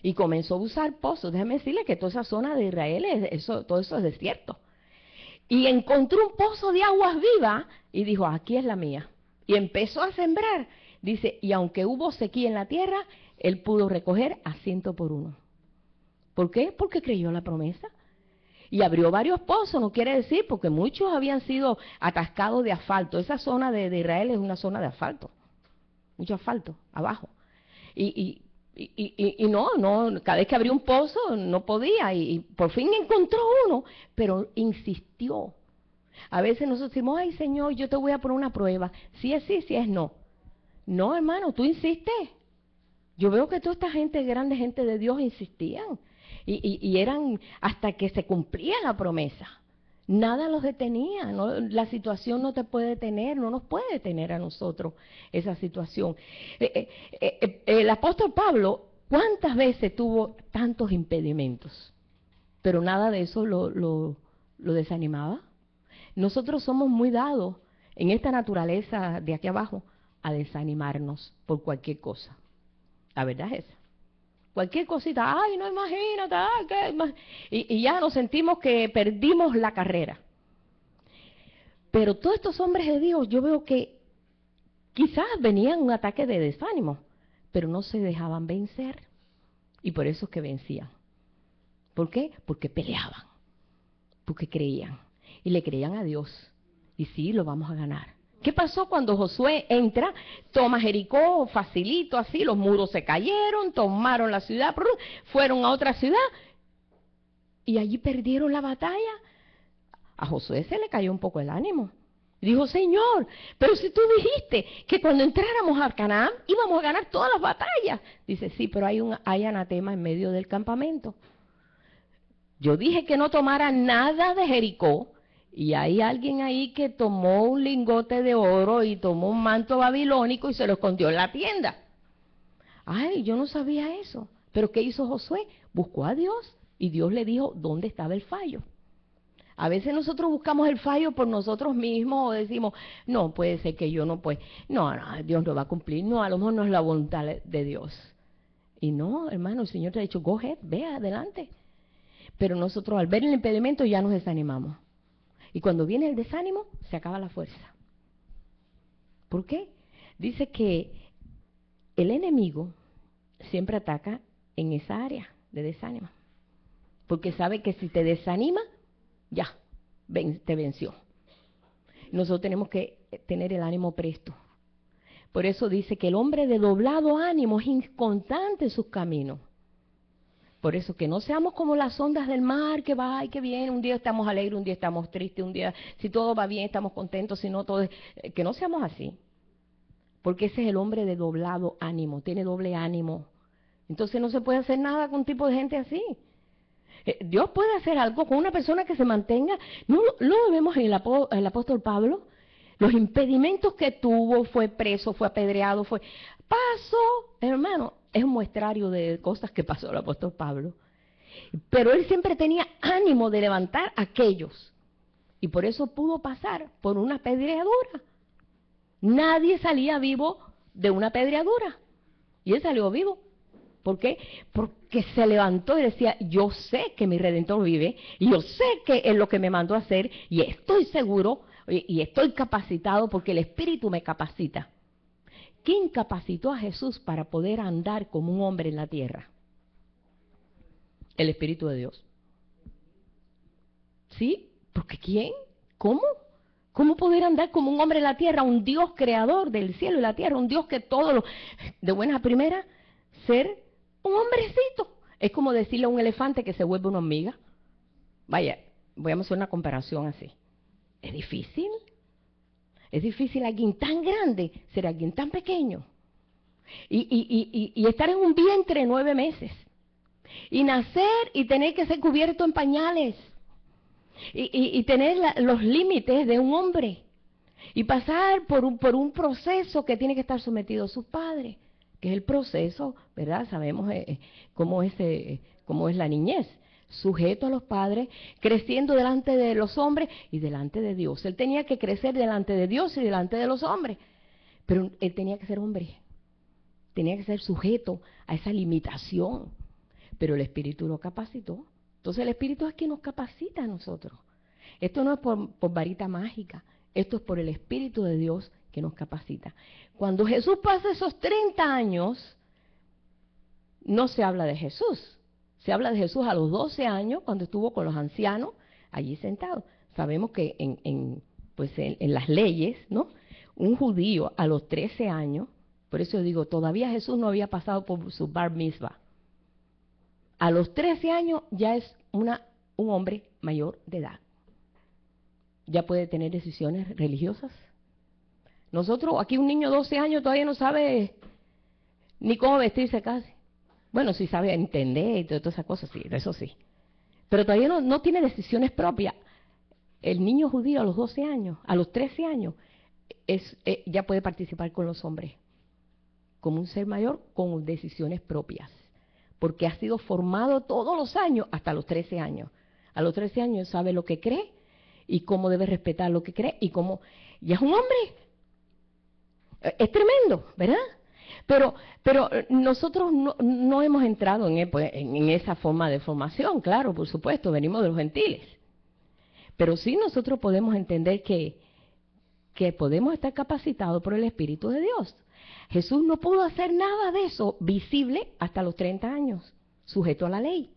Y comenzó a usar pozos. Déjame decirle que toda esa zona de Israel, todo eso es desierto. Y encontró un pozo de aguas vivas y dijo, aquí es la mía. Y empezó a sembrar. Dice, y aunque hubo sequía en la tierra, él pudo recoger a 100 por uno. ¿Por qué? Porque creyó la promesa. Y abrió varios pozos, no quiere decir, porque muchos habían sido atascados de asfalto. Esa zona de Israel es una zona de asfalto. Mucho asfalto, abajo. Y no, cada vez que abrió un pozo no podía. Y por fin encontró uno, pero insistió. A veces nosotros decimos, ay Señor, yo te voy a poner una prueba. Si es sí, si es no. No, hermano, tú insistes. Yo veo que toda esta gente, grande gente de Dios, insistían. Y eran hasta que se cumplía la promesa. Nada los detenía. ¿No? La situación no te puede detener, no nos puede detener a nosotros esa situación. El apóstol Pablo, ¿cuántas veces tuvo tantos impedimentos? Pero nada de eso lo desanimaba. Nosotros somos muy dados en esta naturaleza de aquí abajo a desanimarnos por cualquier cosa. La verdad es esa. Cualquier cosita, ay, no imagínate, ay, ¿qué? Y ya nos sentimos que perdimos la carrera. Pero todos estos hombres de Dios, yo veo que quizás venían un ataque de desánimo, pero no se dejaban vencer. Y por eso es que vencían. ¿Por qué? Porque peleaban, porque creían. Y le creían a Dios. Y sí, lo vamos a ganar. ¿Qué pasó cuando Josué entra, toma Jericó, facilito así, los muros se cayeron, tomaron la ciudad, fueron a otra ciudad y allí perdieron la batalla? A Josué se le cayó un poco el ánimo. Dijo, Señor, pero si tú dijiste que cuando entráramos a Canaán íbamos a ganar todas las batallas. Dice, sí, pero hay anatema en medio del campamento. Yo dije que no tomara nada de Jericó. Y hay alguien ahí que tomó un lingote de oro y tomó un manto babilónico y se lo escondió en la tienda. Ay, yo no sabía eso. Pero ¿qué hizo Josué? Buscó a Dios y Dios le dijo dónde estaba el fallo. A veces nosotros buscamos el fallo por nosotros mismos o decimos, no, puede ser que yo no, pues, no, Dios no va a cumplir. No, a lo mejor no es la voluntad de Dios. Y no, hermano, el Señor te ha dicho, go ahead, ve adelante. Pero nosotros al ver el impedimento ya nos desanimamos. Y cuando viene el desánimo, se acaba la fuerza. ¿Por qué? Dice que el enemigo siempre ataca en esa área de desánimo. Porque sabe que si te desanima, ya, te venció. Nosotros tenemos que tener el ánimo presto. Por eso dice que el hombre de doblado ánimo es inconstante en sus caminos. Por eso que no seamos como las ondas del mar, que va y que viene, un día estamos alegres, un día estamos tristes, un día si todo va bien estamos contentos, si no todo, que no seamos así. porque ese es el hombre de doblado ánimo, tiene doble ánimo. Entonces no se puede hacer nada con un tipo de gente así. Dios puede hacer algo con una persona que se mantenga. No lo vemos en el apóstol Pablo. Los impedimentos que tuvo, fue preso, fue apedreado, pasó, hermano, es un muestrario de cosas que pasó el apóstol Pablo. Pero él siempre tenía ánimo de levantar a aquellos. Y por eso pudo pasar por una apedreadura. Nadie salía vivo de una apedreadura. Y él salió vivo. ¿Por qué? Porque se levantó y decía, yo sé que mi Redentor vive, y yo sé que es lo que me mandó a hacer, y estoy seguro, y estoy capacitado porque el Espíritu me capacita. ¿Quién capacitó a Jesús para poder andar como un hombre en la tierra? El Espíritu de Dios. ¿Sí? ¿Porque quién? ¿Cómo? ¿Cómo poder andar como un hombre en la tierra? Un Dios creador del cielo y la tierra, un Dios que todo lo... De buena primera, ser un hombrecito. Es como decirle a un elefante que se vuelve una hormiga. Vaya, voy a hacer una comparación así. Es difícil. Es difícil alguien tan grande ser alguien tan pequeño. Y estar en un vientre 9 meses. Y nacer y tener que ser cubierto en pañales. Y tener los límites de un hombre. Y pasar por un proceso que tiene que estar sometido a sus padres. Que es el proceso, ¿verdad? Sabemos cómo es la niñez. Sujeto a los padres, creciendo delante de los hombres y delante de Dios. Él tenía que crecer delante de Dios y delante de los hombres. Pero él tenía que ser hombre. Tenía que ser sujeto a esa limitación. Pero el Espíritu lo capacitó. Entonces el Espíritu es quien nos capacita a nosotros. Esto no es por varita mágica. Esto es por el Espíritu de Dios que nos capacita. Cuando Jesús pasa esos 30 años, no se habla de Jesús. Se habla de Jesús a los 12 años, cuando estuvo con los ancianos, allí sentado. Sabemos que en las leyes, ¿no? Un judío a los 13 años, por eso digo, todavía Jesús no había pasado por su bar mitzvah. A los 13 años ya es un hombre mayor de edad. Ya puede tener decisiones religiosas. Nosotros, aquí un niño de 12 años todavía no sabe ni cómo vestirse casi. Bueno, sí sabe entender y todas esas cosas, sí, eso sí. Pero todavía no tiene decisiones propias. El niño judío a los 12 años, a los 13 años, ya puede participar con los hombres. Como un ser mayor con decisiones propias. Porque ha sido formado todos los años hasta los 13 años. A los 13 años sabe lo que cree y cómo debe respetar lo que cree y cómo... Ya es un hombre. Es tremendo, ¿verdad? Pero nosotros no hemos entrado en esa forma de formación, claro, por supuesto, venimos de los gentiles. Pero sí nosotros podemos entender que podemos estar capacitados por el Espíritu de Dios. Jesús no pudo hacer nada de eso visible hasta los 30 años, sujeto a la ley.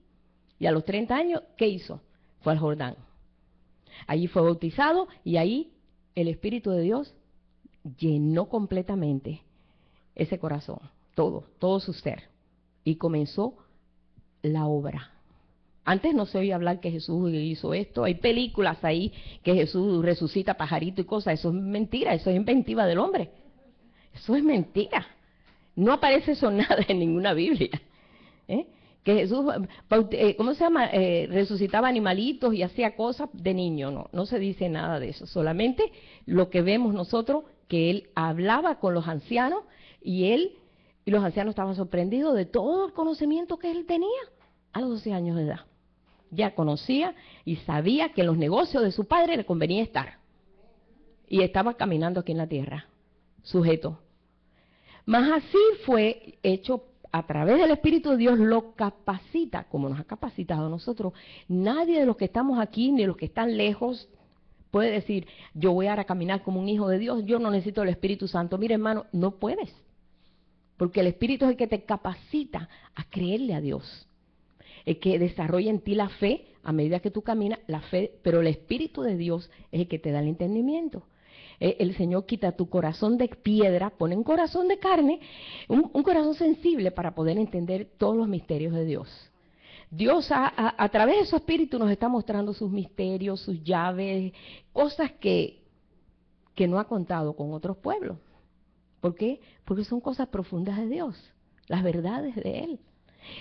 Y a los 30 años, ¿qué hizo? Fue al Jordán. Allí fue bautizado y ahí el Espíritu de Dios llenó completamente ese corazón, todo su ser. Y comenzó la obra. Antes no se oía hablar que Jesús hizo esto. Hay películas ahí que Jesús resucita pajarito y cosas. Eso es mentira, eso es inventiva del hombre. Eso es mentira. No aparece eso nada en ninguna Biblia. Que Jesús, resucitaba animalitos y hacía cosas de niño. No se dice nada de eso. Solamente lo que vemos nosotros, que él hablaba con los ancianos y los ancianos estaban sorprendidos de todo el conocimiento que él tenía a los 12 años de edad. Ya conocía y sabía que en los negocios de su padre le convenía estar. Y estaba caminando aquí en la tierra, sujeto. Mas así fue hecho a través del Espíritu de Dios, lo capacita, como nos ha capacitado a nosotros. Nadie de los que estamos aquí, ni de los que están lejos, puede decir, yo voy ahora a caminar como un hijo de Dios, yo no necesito el Espíritu Santo. Mira, hermano, no puedes. Porque el Espíritu es el que te capacita a creerle a Dios. El que desarrolla en ti la fe, a medida que tú caminas, la fe, pero el Espíritu de Dios es el que te da el entendimiento. El Señor quita tu corazón de piedra, pone un corazón de carne, un corazón sensible para poder entender todos los misterios de Dios. Dios a través de su Espíritu nos está mostrando sus misterios, sus llaves, cosas que no ha contado con otros pueblos. ¿Por qué? Porque son cosas profundas de Dios, las verdades de Él.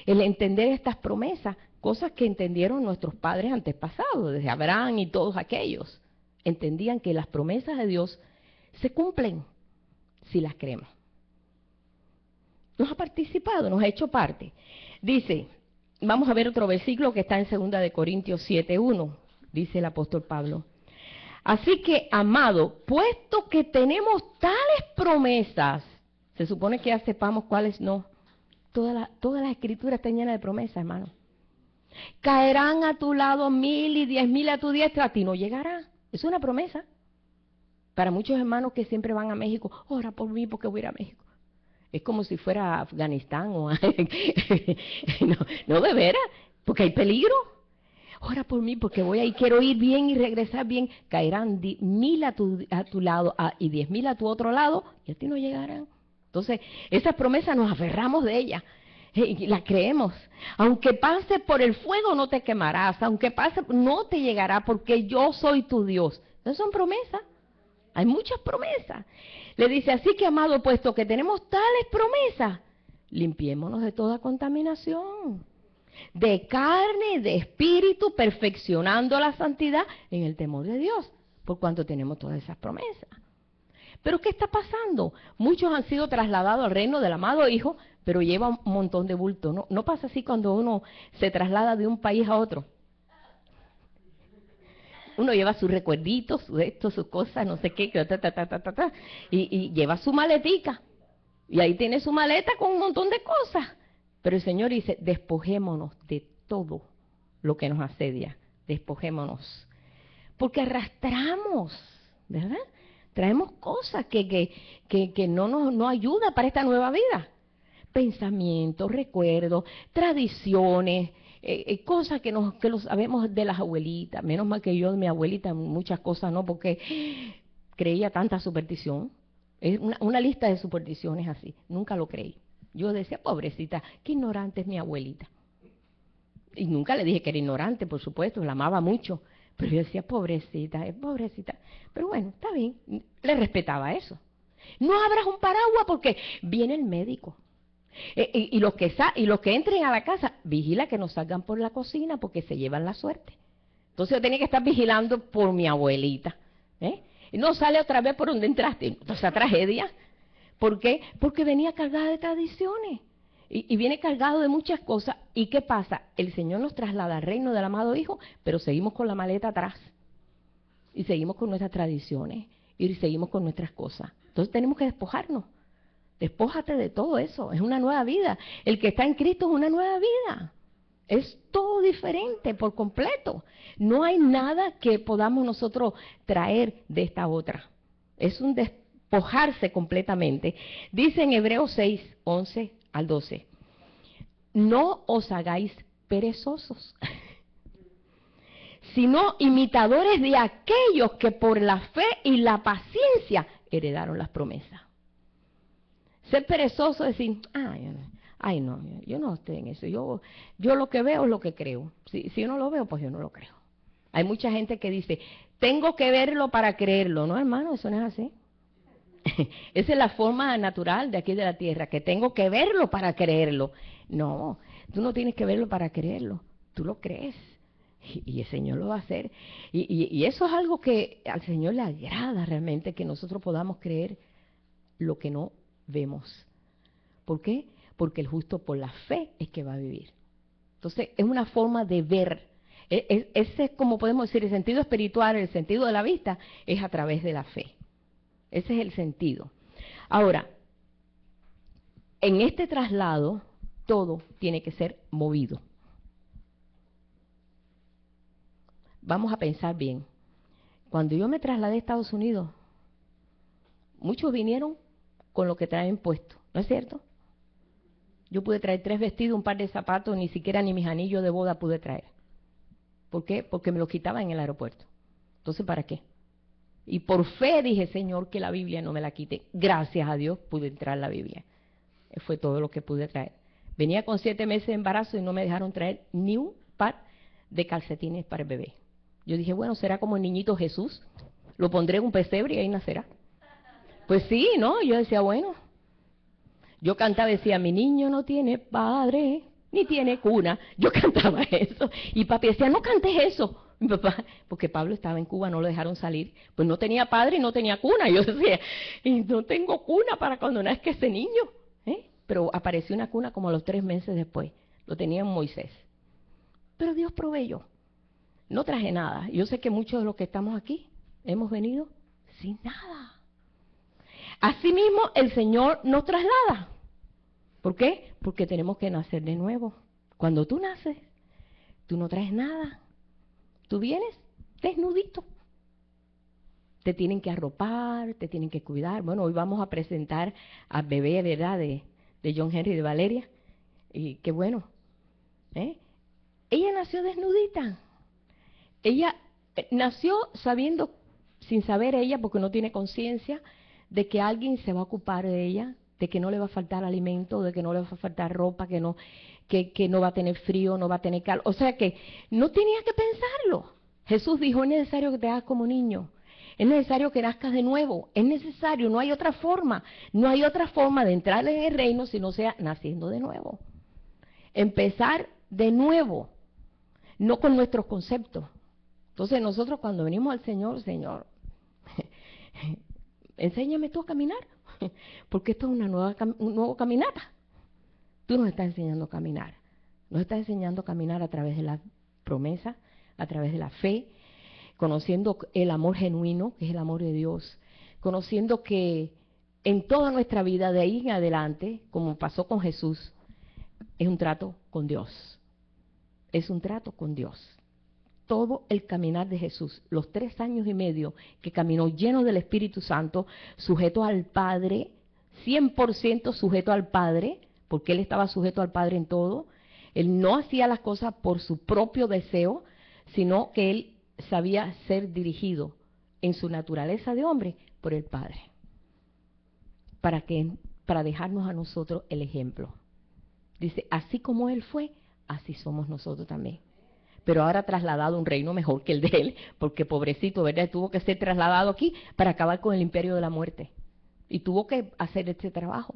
El entender estas promesas, cosas que entendieron nuestros padres antepasados, desde Abraham y todos aquellos, entendían que las promesas de Dios se cumplen si las creemos. Nos ha participado, nos ha hecho parte. Dice, vamos a ver otro versículo que está en 2 de Corintios 7:1, dice el apóstol Pablo. Así que, amado, puesto que tenemos tales promesas, se supone que ya sepamos cuáles no. Todas las escrituras están llenas de promesas, hermano. Caerán a tu lado 1000 y 10.000 a tu diestra, a ti no llegará. Es una promesa. Para muchos hermanos que siempre van a México, ora por mí porque voy a ir a México. Es como si fuera a Afganistán o a... no, de veras, porque hay peligro. Ora por mí porque voy ahí, quiero ir bien y regresar bien. Caerán 1000 a tu lado y 10.000 a tu otro lado y a ti no llegarán. Entonces, esas promesas nos aferramos de ellas y las creemos. Aunque pase por el fuego no te quemarás, aunque pase no te llegará porque yo soy tu Dios. Esas son promesas. Hay muchas promesas. Le dice, así que, amado, puesto que tenemos tales promesas, limpiémonos de toda contaminación, de carne, de espíritu, perfeccionando la santidad en el temor de Dios, por cuanto tenemos todas esas promesas. Pero ¿qué está pasando? Muchos han sido trasladados al reino del amado Hijo, pero lleva un montón de bulto. No pasa así cuando uno se traslada de un país a otro. Uno lleva sus recuerditos, sus cosas, no sé qué, y lleva su maletica. Y ahí tiene su maleta con un montón de cosas. Pero el Señor dice, despojémonos de todo lo que nos asedia. Despojémonos. Porque arrastramos, ¿verdad? Traemos cosas que no nos ayudan para esta nueva vida. Pensamientos, recuerdos, tradiciones, cosas que lo sabemos de las abuelitas. Menos mal que yo de mi abuelita muchas cosas no, porque creía tanta superstición. Es una lista de supersticiones así. Nunca lo creí. Yo decía, pobrecita, qué ignorante es mi abuelita. Y nunca le dije que era ignorante, por supuesto, la amaba mucho. Pero yo decía, pobrecita, es pobrecita. Pero bueno, está bien, le respetaba eso. No abras un paraguas porque viene el médico. Y los que entren a la casa, vigila que no salgan por la cocina porque se llevan la suerte. Entonces yo tenía que estar vigilando por mi abuelita. Y no sale otra vez por donde entraste. Entonces, tragedia. ¿Por qué? Porque venía cargada de tradiciones. Y viene cargado de muchas cosas. ¿Y qué pasa? El Señor nos traslada al reino del amado Hijo, pero seguimos con la maleta atrás. Y seguimos con nuestras tradiciones. Y seguimos con nuestras cosas. Entonces tenemos que despojarnos. Despójate de todo eso. Es una nueva vida. El que está en Cristo es una nueva vida. Es todo diferente por completo. No hay nada que podamos nosotros traer de esta otra. Es un despojarse completamente. Dice en Hebreos 6, 11 al 12. No os hagáis perezosos, sino imitadores de aquellos que por la fe y la paciencia heredaron las promesas. Ser perezoso es decir, ay no, yo no estoy en eso. Yo lo que veo es lo que creo. Si yo no lo veo, pues yo no lo creo. Hay mucha gente que dice, tengo que verlo para creerlo. No, hermano, eso no es así. Esa es la forma natural de aquí de la tierra, que tengo que verlo para creerlo. No, tú no tienes que verlo para creerlo, tú lo crees. Y el Señor lo va a hacer. Y eso es algo que al Señor le agrada realmente, que nosotros podamos creer lo que no vemos. ¿Por qué? Porque el justo por la fe es que va a vivir. Entonces, es una forma de ver. Ese es, como podemos decir, el sentido espiritual, el sentido de la vista, es a través de la fe. Ese es el sentido. Ahora, en este traslado, todo tiene que ser movido. Vamos a pensar bien. Cuando yo me trasladé a Estados Unidos, muchos vinieron con lo que traen puesto, ¿no es cierto? Yo pude traer 3 vestidos, un par de zapatos, ni siquiera ni mis anillos de boda pude traer. ¿Por qué? Porque me los quitaban en el aeropuerto. Entonces, ¿para qué? Y por fe dije, Señor, que la Biblia no me la quite. Gracias a Dios pude entrar la Biblia. Fue todo lo que pude traer. Venía con 7 meses de embarazo y no me dejaron traer ni un par de calcetines para el bebé. Yo dije, bueno, será como el niñito Jesús. Lo pondré en un pesebre y ahí nacerá. Pues sí, ¿no? Yo decía, bueno, yo cantaba, decía, mi niño no tiene padre, ni tiene cuna. Yo cantaba eso. Y papi decía, no cantes eso. Mi papá, porque Pablo estaba en Cuba, no lo dejaron salir. Pues no tenía padre y no tenía cuna. Yo decía, y no tengo cuna para cuando nazca ese niño. Pero apareció una cuna como a los 3 meses después. Lo tenía en Moisés. Pero Dios proveyó. No traje nada. Yo sé que muchos de los que estamos aquí hemos venido sin nada. Asimismo, el Señor nos traslada. ¿Por qué? Porque tenemos que nacer de nuevo. Cuando tú naces, tú no traes nada. Tú vienes desnudito. Te tienen que arropar, te tienen que cuidar. Bueno, hoy vamos a presentar al bebé, ¿verdad?, de John Henry, de Valeria. Y qué bueno. Ella nació desnudita. Ella nació sabiendo, sin saber ella, porque no tiene conciencia, de que alguien se va a ocupar de ella, de que no le va a faltar alimento, de que no le va a faltar ropa, que no va a tener frío, no va a tener calor. O sea que no tenía que pensarlo. Jesús dijo, es necesario que te hagas como niño. Es necesario que nazcas de nuevo. Es necesario, no hay otra forma. No hay otra forma de entrar en el reino si no sea naciendo de nuevo. Empezar de nuevo, no con nuestros conceptos. Entonces nosotros cuando venimos al Señor, Señor, enséñame tú a caminar, porque esto es un nuevo caminata. Tú nos estás enseñando a caminar. Nos estás enseñando a caminar a través de la promesa, a través de la fe, conociendo el amor genuino, que es el amor de Dios, conociendo que en toda nuestra vida, de ahí en adelante, como pasó con Jesús, es un trato con Dios. Es un trato con Dios. Todo el caminar de Jesús, los 3 años y medio que caminó lleno del Espíritu Santo, sujeto al Padre, 100% sujeto al Padre, porque Él estaba sujeto al Padre en todo. Él no hacía las cosas por su propio deseo, sino que Él sabía ser dirigido en su naturaleza de hombre por el Padre. Para dejarnos a nosotros el ejemplo. Dice, así como Él fue, así somos nosotros también. Pero ahora trasladado a un reino mejor que el de Él, porque pobrecito, ¿verdad? Tuvo que ser trasladado aquí para acabar con el imperio de la muerte. Y tuvo que hacer este trabajo.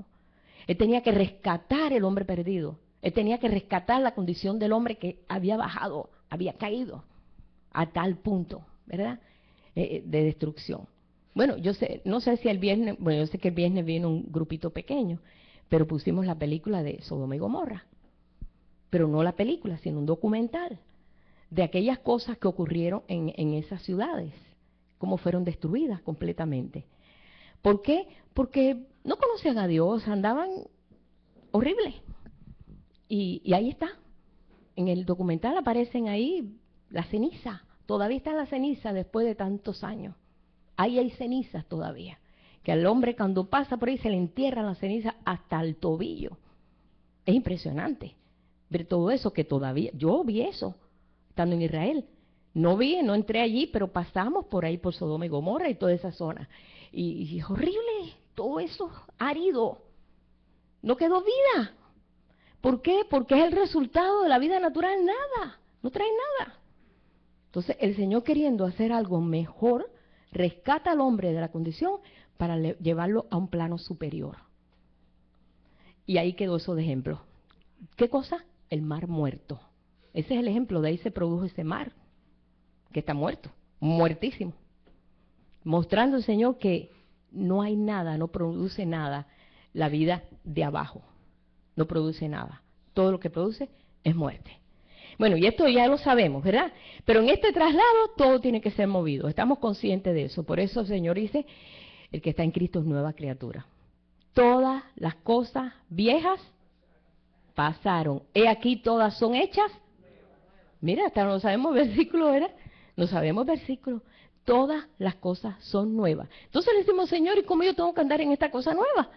Él tenía que rescatar el hombre perdido. Él tenía que rescatar la condición del hombre que había bajado, había caído a tal punto, ¿verdad? De destrucción. Bueno, yo sé, no sé si el viernes, bueno, yo sé que el viernes vino un grupito pequeño, pero pusimos la película de Sodoma y Gomorra. Pero no la película, sino un documental de aquellas cosas que ocurrieron en esas ciudades, cómo fueron destruidas completamente. ¿Por qué? Porque no conocían a Dios, andaban horribles. Y ahí está. En el documental aparecen ahí las cenizas. Todavía están las cenizas después de tantos años. Ahí hay cenizas todavía. Que al hombre cuando pasa por ahí se le entierran las cenizas hasta el tobillo. Es impresionante ver todo eso que todavía... Yo vi eso estando en Israel. No entré allí, pero pasamos por ahí, por Sodoma y Gomorra y toda esa zona. Y es horrible, todo eso árido. No quedó vida. ¿Por qué? Porque es el resultado de la vida natural, nada. No trae nada. Entonces, el Señor queriendo hacer algo mejor, rescata al hombre de la condición para llevarlo a un plano superior. Y ahí quedó eso de ejemplo. ¿Qué cosa? El mar muerto. Ese es el ejemplo, de ahí se produjo ese mar, que está muerto, muertísimo. Mostrando el Señor que no hay nada, no produce nada la vida de abajo. No produce nada. Todo lo que produce es muerte. Bueno, y esto ya lo sabemos, ¿verdad? Pero en este traslado todo tiene que ser movido. Estamos conscientes de eso. Por eso el Señor dice, el que está en Cristo es nueva criatura. Todas las cosas viejas pasaron. He aquí todas son hechas. Mira, hasta no sabemos versículo, ¿verdad? No sabemos versículo. Todas las cosas son nuevas. Entonces le decimos, Señor, ¿y cómo yo tengo que andar en esta cosa nueva?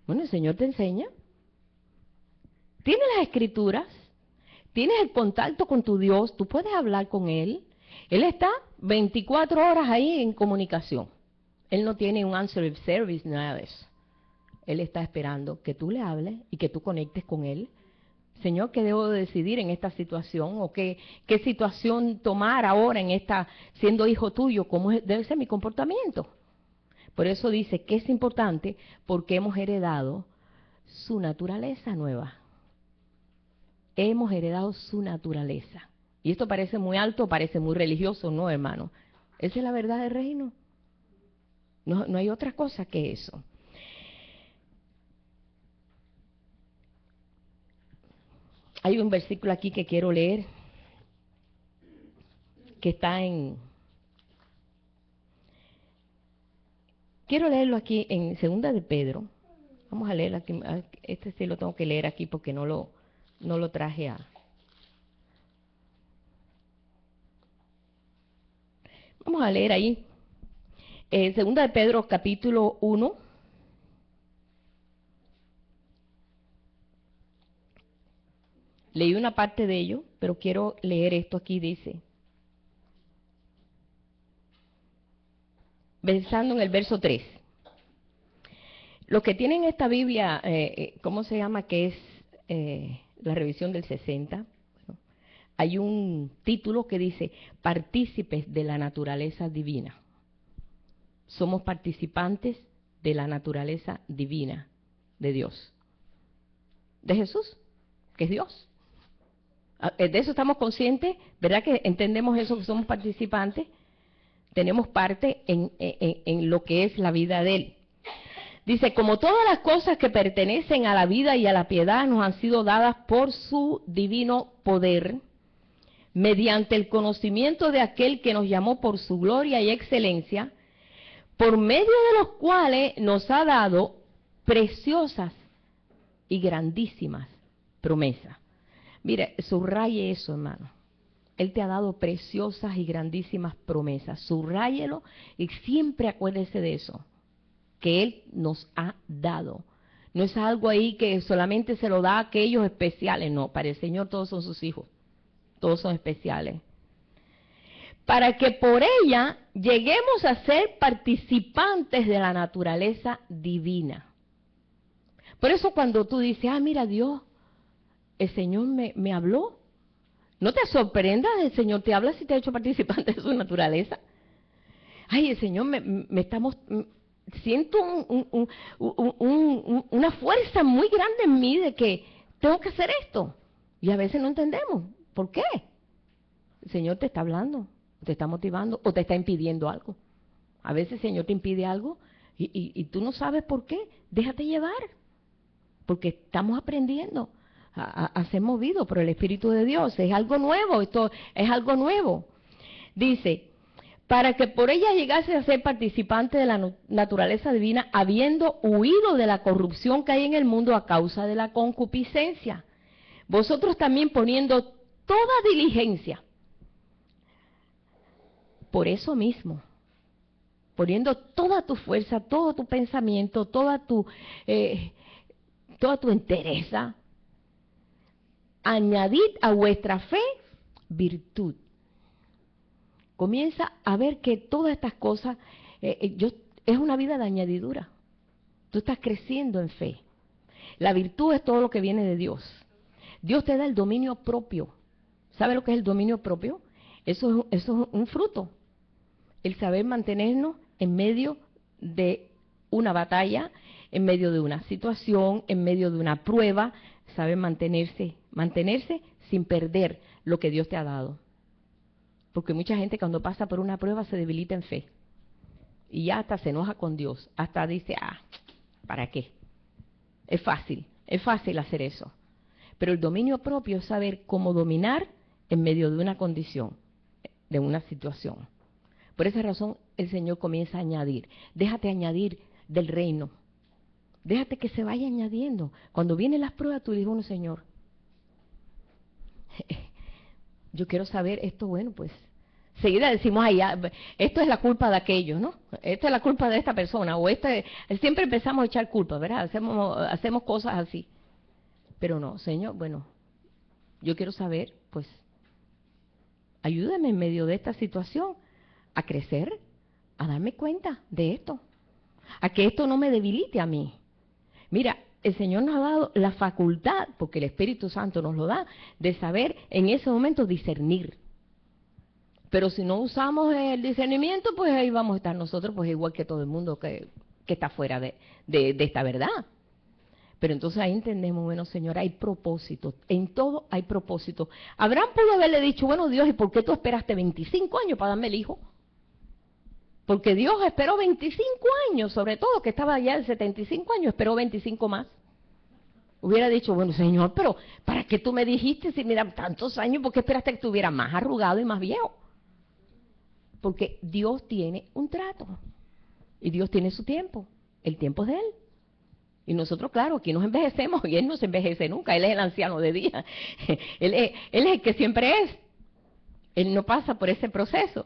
Bueno, el Señor te enseña. Tienes las escrituras, tienes el contacto con tu Dios, tú puedes hablar con Él. Él está 24 horas ahí en comunicación. Él no tiene un answer service, nada de eso. Él está esperando que tú le hables y que tú conectes con Él. Señor, ¿qué debo decidir en esta situación? ¿O qué situación tomar ahora en esta, siendo hijo tuyo? ¿Cómo debe ser mi comportamiento? Por eso dice que es importante porque hemos heredado su naturaleza nueva. Hemos heredado su naturaleza. Y esto parece muy alto, parece muy religioso, no, hermano. Esa es la verdad del reino. No hay otra cosa que eso. Hay un versículo aquí que quiero leer, que está en... Quiero leerlo aquí en Segunda de Pedro. Vamos a leerlo aquí. Este sí lo tengo que leer aquí porque no lo traje a... Vamos a leer ahí. Segunda de Pedro, capítulo 1. Leí una parte de ello, pero quiero leer esto aquí, dice. Pensando en el verso 3. Los que tienen esta Biblia, ¿cómo se llama? Que es la revisión del 60. Bueno, hay un título que dice, partícipes de la naturaleza divina. Somos participantes de la naturaleza divina de Dios. De Jesús, que es Dios. De eso estamos conscientes, ¿verdad? Que entendemos eso, que somos participantes, tenemos parte en lo que es la vida de Él. Dice, como todas las cosas que pertenecen a la vida y a la piedad nos han sido dadas por su divino poder, mediante el conocimiento de aquel que nos llamó por su gloria y excelencia, por medio de los cuales nos ha dado preciosas y grandísimas promesas. Mire, subraye eso, hermano. Él te ha dado preciosas y grandísimas promesas. Subráyelo y siempre acuérdese de eso, que Él nos ha dado. No es algo ahí que solamente se lo da a aquellos especiales. No, para el Señor todos son sus hijos. Todos son especiales. Para que por ella lleguemos a ser participantes de la naturaleza divina. Por eso cuando tú dices, mira Dios, el Señor me habló. No te sorprendas, el Señor te habla si te ha hecho participante de su naturaleza. Ay, el Señor siento una fuerza muy grande en mí de que tengo que hacer esto. Y a veces no entendemos. ¿Por qué? El Señor te está hablando, te está motivando o te está impidiendo algo. A veces el Señor te impide algo y tú no sabes por qué. Déjate llevar, porque estamos aprendiendo a ser movidos por el Espíritu de Dios. Es algo nuevo, esto es algo nuevo. Dice, para que por ella llegase a ser participante de la naturaleza divina, habiendo huido de la corrupción que hay en el mundo a causa de la concupiscencia. Vosotros también poniendo toda diligencia, por eso mismo, poniendo toda tu fuerza, todo tu pensamiento, toda tu entereza, añadid a vuestra fe virtud. Comienza a ver que todas estas cosas, es una vida de añadidura. Tú estás creciendo en fe. La virtud es todo lo que viene de Dios. Dios te da el dominio propio. ¿Sabe lo que es el dominio propio? Eso es un fruto. El saber mantenernos en medio de una batalla, en medio de una situación, en medio de una prueba, saber mantenerse sin perder lo que Dios te ha dado. Porque mucha gente cuando pasa por una prueba se debilita en fe. Y ya hasta se enoja con Dios. Hasta dice, ¿para qué? Es fácil hacer eso. Pero el dominio propio es saber cómo dominar en medio de una condición, de una situación. Por esa razón el Señor comienza a añadir. Déjate añadir del reino. Déjate que se vaya añadiendo. Cuando vienen las pruebas, tú dices, bueno, Señor, yo quiero saber esto, bueno, pues. Seguida decimos, esto es la culpa de aquello, ¿no? Esta es la culpa de esta persona, siempre empezamos a echar culpa, ¿verdad? Hacemos cosas así. Pero no, Señor, bueno, yo quiero saber, pues, ayúdame en medio de esta situación a crecer, a darme cuenta de esto, a que esto no me debilite a mí. Mira, el Señor nos ha dado la facultad, porque el Espíritu Santo nos lo da, de saber en ese momento discernir. Pero si no usamos el discernimiento, pues ahí vamos a estar nosotros, pues igual que todo el mundo que está fuera de esta verdad. Pero entonces ahí entendemos, bueno, Señor, hay propósito, en todo hay propósito. Abraham pudo haberle dicho, bueno, Dios, ¿y por qué tú esperaste 25 años para darme el hijo? Porque Dios esperó 25 años, sobre todo que estaba ya de 75 años, esperó 25 más. Hubiera dicho, bueno, Señor, pero ¿para qué tú me dijiste si mira tantos años? ¿Por qué esperaste que estuviera más arrugado y más viejo? Porque Dios tiene un trato y Dios tiene su tiempo. El tiempo es de Él. Y nosotros, claro, aquí nos envejecemos y Él no se envejece nunca. Él es el anciano de día. Él es el que siempre es. Él no pasa por ese proceso.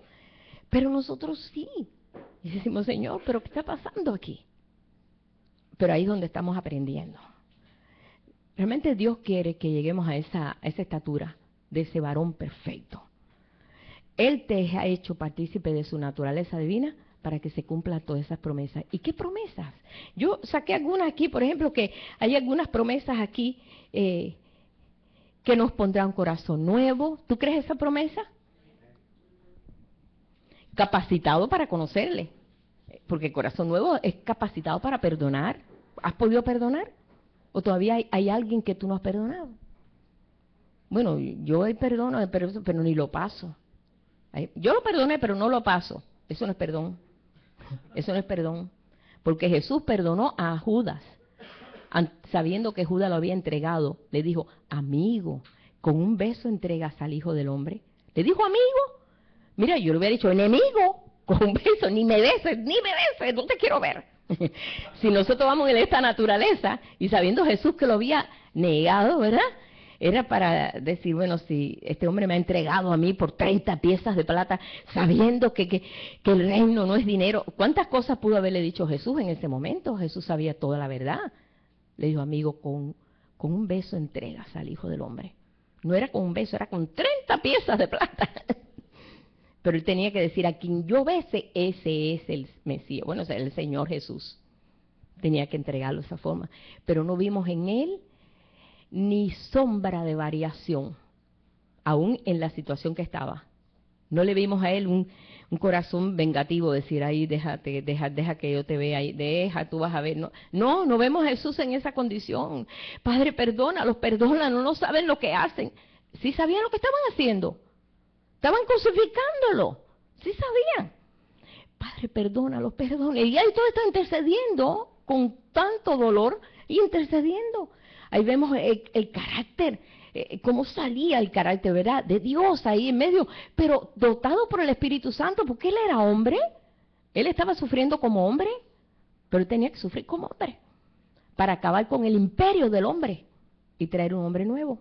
Pero nosotros sí. Y decimos, Señor, ¿pero qué está pasando aquí? Pero ahí es donde estamos aprendiendo. Realmente Dios quiere que lleguemos a esa estatura de ese varón perfecto. Él te ha hecho partícipe de su naturaleza divina para que se cumplan todas esas promesas. ¿Y qué promesas? Yo saqué algunas aquí, por ejemplo, que hay algunas promesas aquí que nos pondrá un corazón nuevo. ¿Tú crees esa promesa? Capacitado para conocerle, porque el corazón nuevo es capacitado para perdonar. ¿Has podido perdonar? ¿O todavía hay alguien que tú no has perdonado? Bueno, yo perdono, pero ni lo paso. Yo lo perdoné, pero no lo paso. Eso no es perdón. Eso no es perdón. Porque Jesús perdonó a Judas, sabiendo que Judas lo había entregado. Le dijo, amigo, con un beso entregas al Hijo del Hombre. Le dijo, amigo. Mira, yo le hubiera dicho, enemigo, con un beso, ni me beses, no te quiero ver. Si nosotros vamos en esta naturaleza y sabiendo Jesús que lo había negado, ¿verdad? Era para decir, bueno, si este hombre me ha entregado a mí por 30 piezas de plata, sabiendo que el reino no es dinero. ¿Cuántas cosas pudo haberle dicho Jesús en ese momento? Jesús sabía toda la verdad. Le dijo, amigo, con un beso entregas al Hijo del Hombre. No era con un beso, era con 30 piezas de plata. Pero él tenía que decir, a quien yo bese, ese es el Mesías. Bueno, o sea, el Señor Jesús. Tenía que entregarlo de esa forma. Pero no vimos en él ni sombra de variación, aún en la situación que estaba. No le vimos a él un corazón vengativo, decir, ahí, deja que yo te vea, ahí, tú vas a ver. No vemos a Jesús en esa condición. Padre, perdónalos, no saben lo que hacen. Sí sabían lo que estaban haciendo. Estaban crucificándolo. Sí sabían. Padre, perdónalos. Y ahí todo está intercediendo con tanto dolor y intercediendo. Ahí vemos el carácter, cómo salía el carácter, ¿verdad? De Dios ahí en medio, pero dotado por el Espíritu Santo, porque él era hombre. Él estaba sufriendo como hombre, pero él tenía que sufrir como hombre para acabar con el imperio del hombre y traer un hombre nuevo.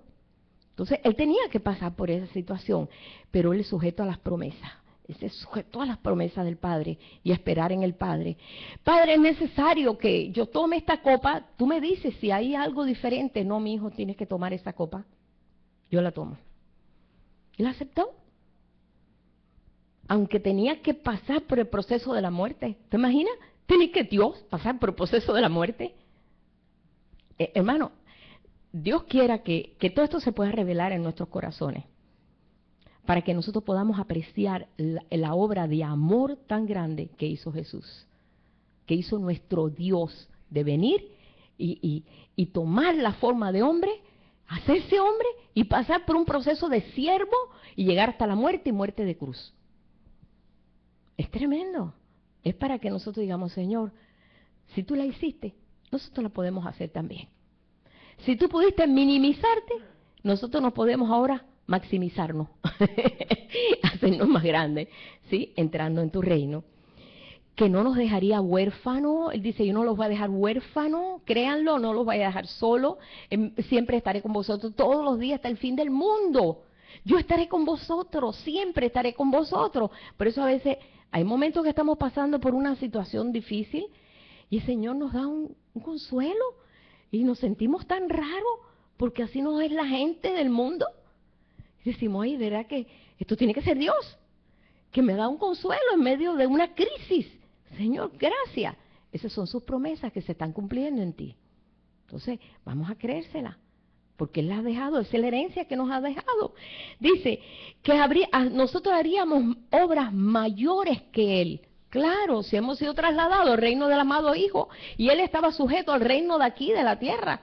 Entonces, él tenía que pasar por esa situación, pero él es sujeto a las promesas. Él se sujetó a las promesas del Padre y a esperar en el Padre. Padre, es necesario que yo tome esta copa. Tú me dices si hay algo diferente. No, mi hijo, tienes que tomar esa copa. Yo la tomo. ¿Y la aceptó? Aunque tenía que pasar por el proceso de la muerte. ¿Te imaginas? ¿Tiene que Dios pasar por el proceso de la muerte? Hermano, Dios quiera que todo esto se pueda revelar en nuestros corazones, para que nosotros podamos apreciar la obra de amor tan grande que hizo Jesús, que hizo nuestro Dios, de venir y tomar la forma de hombre, hacerse hombre y pasar por un proceso de siervo y llegar hasta la muerte y muerte de cruz. Es tremendo. Es para que nosotros digamos, Señor, si tú la hiciste, nosotros la podemos hacer también. Si tú pudiste minimizarte, nosotros nos podemos ahora maximizarnos, hacernos más grandes, ¿sí? Entrando en tu reino. Que no nos dejaría huérfanos. Él dice, yo no los voy a dejar huérfanos, créanlo, no los voy a dejar solos, siempre estaré con vosotros todos los días hasta el fin del mundo. Yo estaré con vosotros, siempre estaré con vosotros. Por eso a veces hay momentos que estamos pasando por una situación difícil y el Señor nos da un consuelo. Y nos sentimos tan raros, porque así no es la gente del mundo. Y decimos, ay, ¿verdad que esto tiene que ser Dios? Que me da un consuelo en medio de una crisis. Señor, gracias. Esas son sus promesas que se están cumpliendo en ti. Entonces, vamos a creérsela. porque Él la ha dejado, esa es la herencia que nos ha dejado. Dice que nosotros haríamos obras mayores que Él. Claro, si hemos sido trasladados al reino del amado Hijo, y Él estaba sujeto al reino de aquí, de la tierra,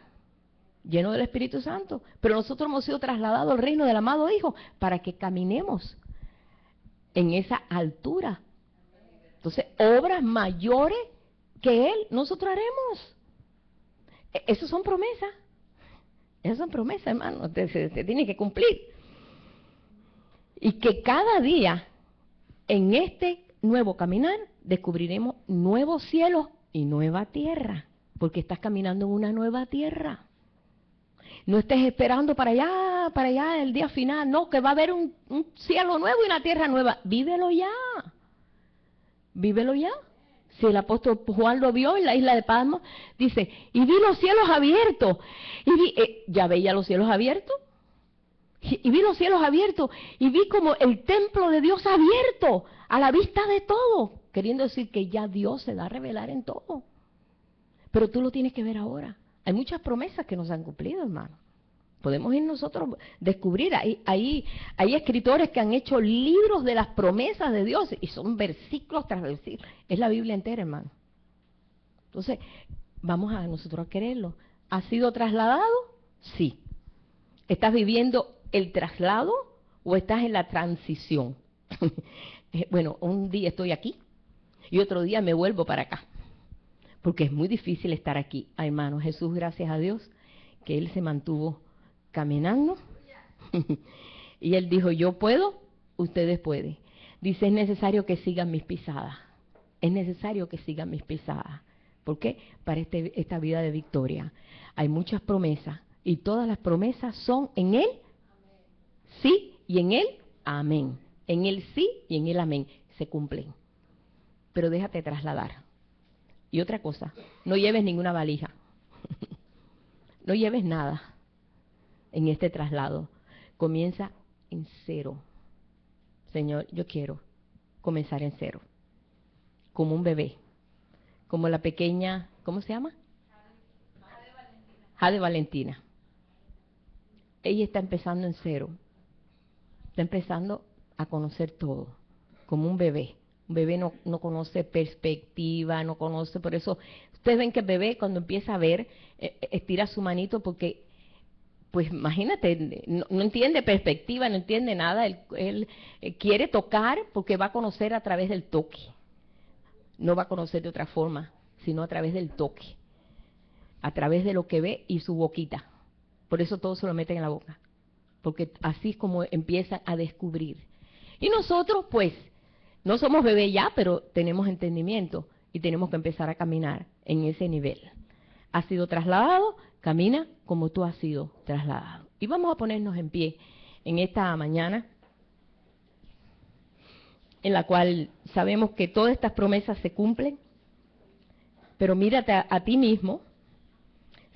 lleno del Espíritu Santo, pero nosotros hemos sido trasladados al reino del amado Hijo para que caminemos en esa altura. Entonces, obras mayores que Él, nosotros haremos. Esas son promesas. Esas son promesas, hermano. Se tiene que cumplir. Y que cada día, en este nuevo caminar, descubriremos nuevos cielos y nueva tierra. Porque estás caminando en una nueva tierra. No estés esperando para allá el día final. No, que va a haber un cielo nuevo y una tierra nueva. Vívelo ya. Vívelo ya. Si el apóstol Juan lo vio en la isla de Patmos, dice, y vi los cielos abiertos. ¿Ya veía los cielos abiertos? Y vi los cielos abiertos y vi como el templo de Dios abierto a la vista de todo. Queriendo decir que ya Dios se da a revelar en todo. Pero tú lo tienes que ver ahora. Hay muchas promesas que nos han cumplido, hermano. Podemos ir nosotros a descubrir. Hay escritores que han hecho libros de las promesas de Dios y son versículos tras versículos. Es la Biblia entera, hermano. Entonces, vamos a nosotros a quererlo. ¿Has sido trasladado? Sí. ¿Estás viviendo el traslado o estás en la transición? Bueno, un día estoy aquí y otro día me vuelvo para acá. Porque es muy difícil estar aquí. Ay, hermano, Jesús, gracias a Dios, que Él se mantuvo caminando. Y Él dijo, yo puedo, ustedes pueden. Dice, es necesario que sigan mis pisadas. Es necesario que sigan mis pisadas. ¿Por qué? Para esta vida de victoria. Hay muchas promesas. Y todas las promesas son en Él, sí, y en Él, amén. En Él sí y en Él, amén. Se cumplen. Pero déjate trasladar. Y otra cosa, no lleves ninguna valija. No lleves nada en este traslado. Comienza en cero. Señor, yo quiero comenzar en cero. Como un bebé. Como la pequeña, ¿cómo se llama? Jade Valentina. Ella está empezando en cero. Está empezando a conocer todo. Como un bebé. Un bebé no conoce perspectiva, no conoce, por eso ustedes ven que el bebé cuando empieza a ver, estira su manito porque, pues imagínate, no entiende perspectiva, no entiende nada, él quiere tocar porque va a conocer a través del toque. No va a conocer de otra forma, sino a través del toque, a través de lo que ve y su boquita. Por eso todo se lo meten en la boca, porque así es como empiezan a descubrir. Y nosotros, pues, no somos bebés ya, pero tenemos entendimiento y tenemos que empezar a caminar en ese nivel. Has sido trasladado, camina como tú has sido trasladado. Y vamos a ponernos en pie en esta mañana, en la cual sabemos que todas estas promesas se cumplen, pero mírate a ti mismo.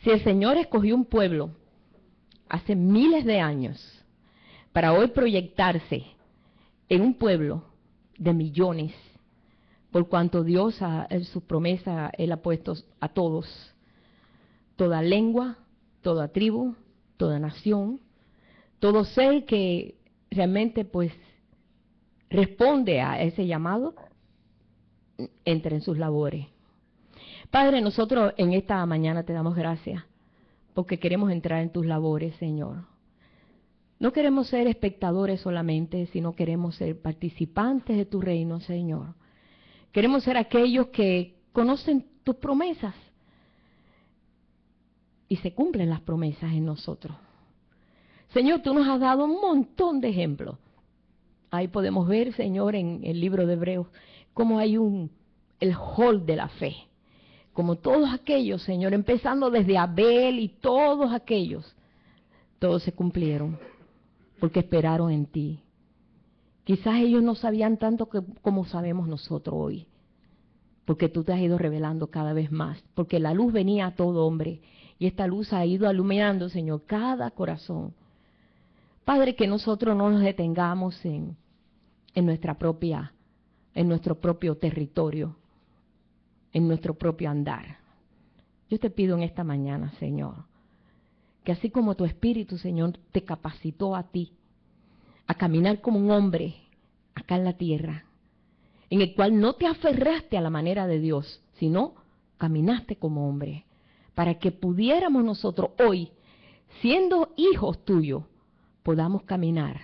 Si el Señor escogió un pueblo hace miles de años para hoy proyectarse en un pueblo de millones, por cuanto Dios en su promesa Él ha puesto a todos, toda lengua, toda tribu, toda nación, todo ser que realmente pues responde a ese llamado, entra en sus labores. Padre, nosotros en esta mañana te damos gracias porque queremos entrar en tus labores, Señor. No queremos ser espectadores solamente, sino queremos ser participantes de tu reino, Señor. Queremos ser aquellos que conocen tus promesas y se cumplen las promesas en nosotros. Señor, tú nos has dado un montón de ejemplos. Ahí podemos ver, Señor, en el libro de Hebreos, cómo hay el hall de la fe. Como todos aquellos, Señor, empezando desde Abel y todos aquellos, todos se cumplieron. Porque esperaron en ti. Quizás ellos no sabían tanto como sabemos nosotros hoy, porque tú te has ido revelando cada vez más, porque la luz venía a todo hombre, y esta luz ha ido iluminando, Señor, cada corazón. Padre, que nosotros no nos detengamos en nuestro propio territorio, en nuestro propio andar. Yo te pido en esta mañana, Señor, que así como tu Espíritu, Señor, te capacitó a ti a caminar como un hombre acá en la tierra, en el cual no te aferraste a la manera de Dios, sino caminaste como hombre, para que pudiéramos nosotros hoy, siendo hijos tuyos, podamos caminar,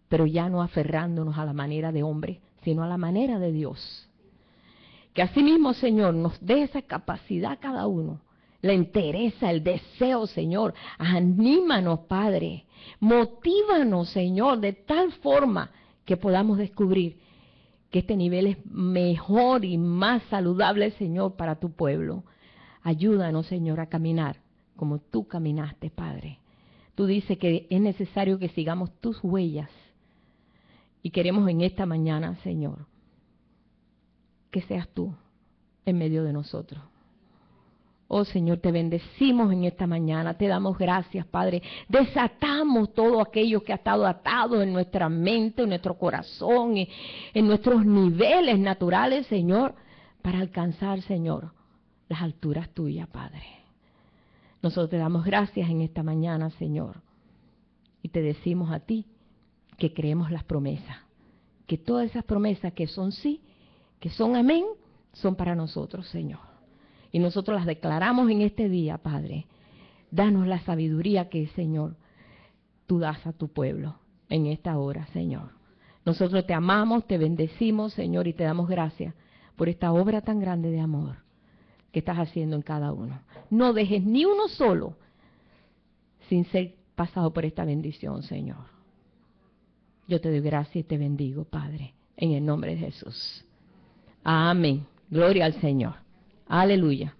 pero ya no aferrándonos a la manera de hombre, sino a la manera de Dios. Que asimismo, Señor, nos dé esa capacidad a cada uno, la entereza, el deseo, Señor. Anímanos, Padre. Motívanos, Señor, de tal forma que podamos descubrir que este nivel es mejor y más saludable, Señor, para tu pueblo. Ayúdanos, Señor, a caminar como tú caminaste, Padre. Tú dices que es necesario que sigamos tus huellas. Y queremos en esta mañana, Señor, que seas tú en medio de nosotros. Oh Señor, te bendecimos en esta mañana, te damos gracias, Padre. Desatamos todo aquello que ha estado atado en nuestra mente, en nuestro corazón, en nuestros niveles naturales, Señor, para alcanzar, Señor, las alturas tuyas, Padre. Nosotros te damos gracias en esta mañana, Señor, y te decimos a ti que creemos las promesas, que todas esas promesas que son sí, que son amén, son para nosotros, Señor. Y nosotros las declaramos en este día, Padre. Danos la sabiduría que, Señor, tú das a tu pueblo en esta hora, Señor. Nosotros te amamos, te bendecimos, Señor, y te damos gracias por esta obra tan grande de amor que estás haciendo en cada uno. No dejes ni uno solo sin ser pasado por esta bendición, Señor. Yo te doy gracias y te bendigo, Padre, en el nombre de Jesús. Amén. Gloria al Señor. Aleluya.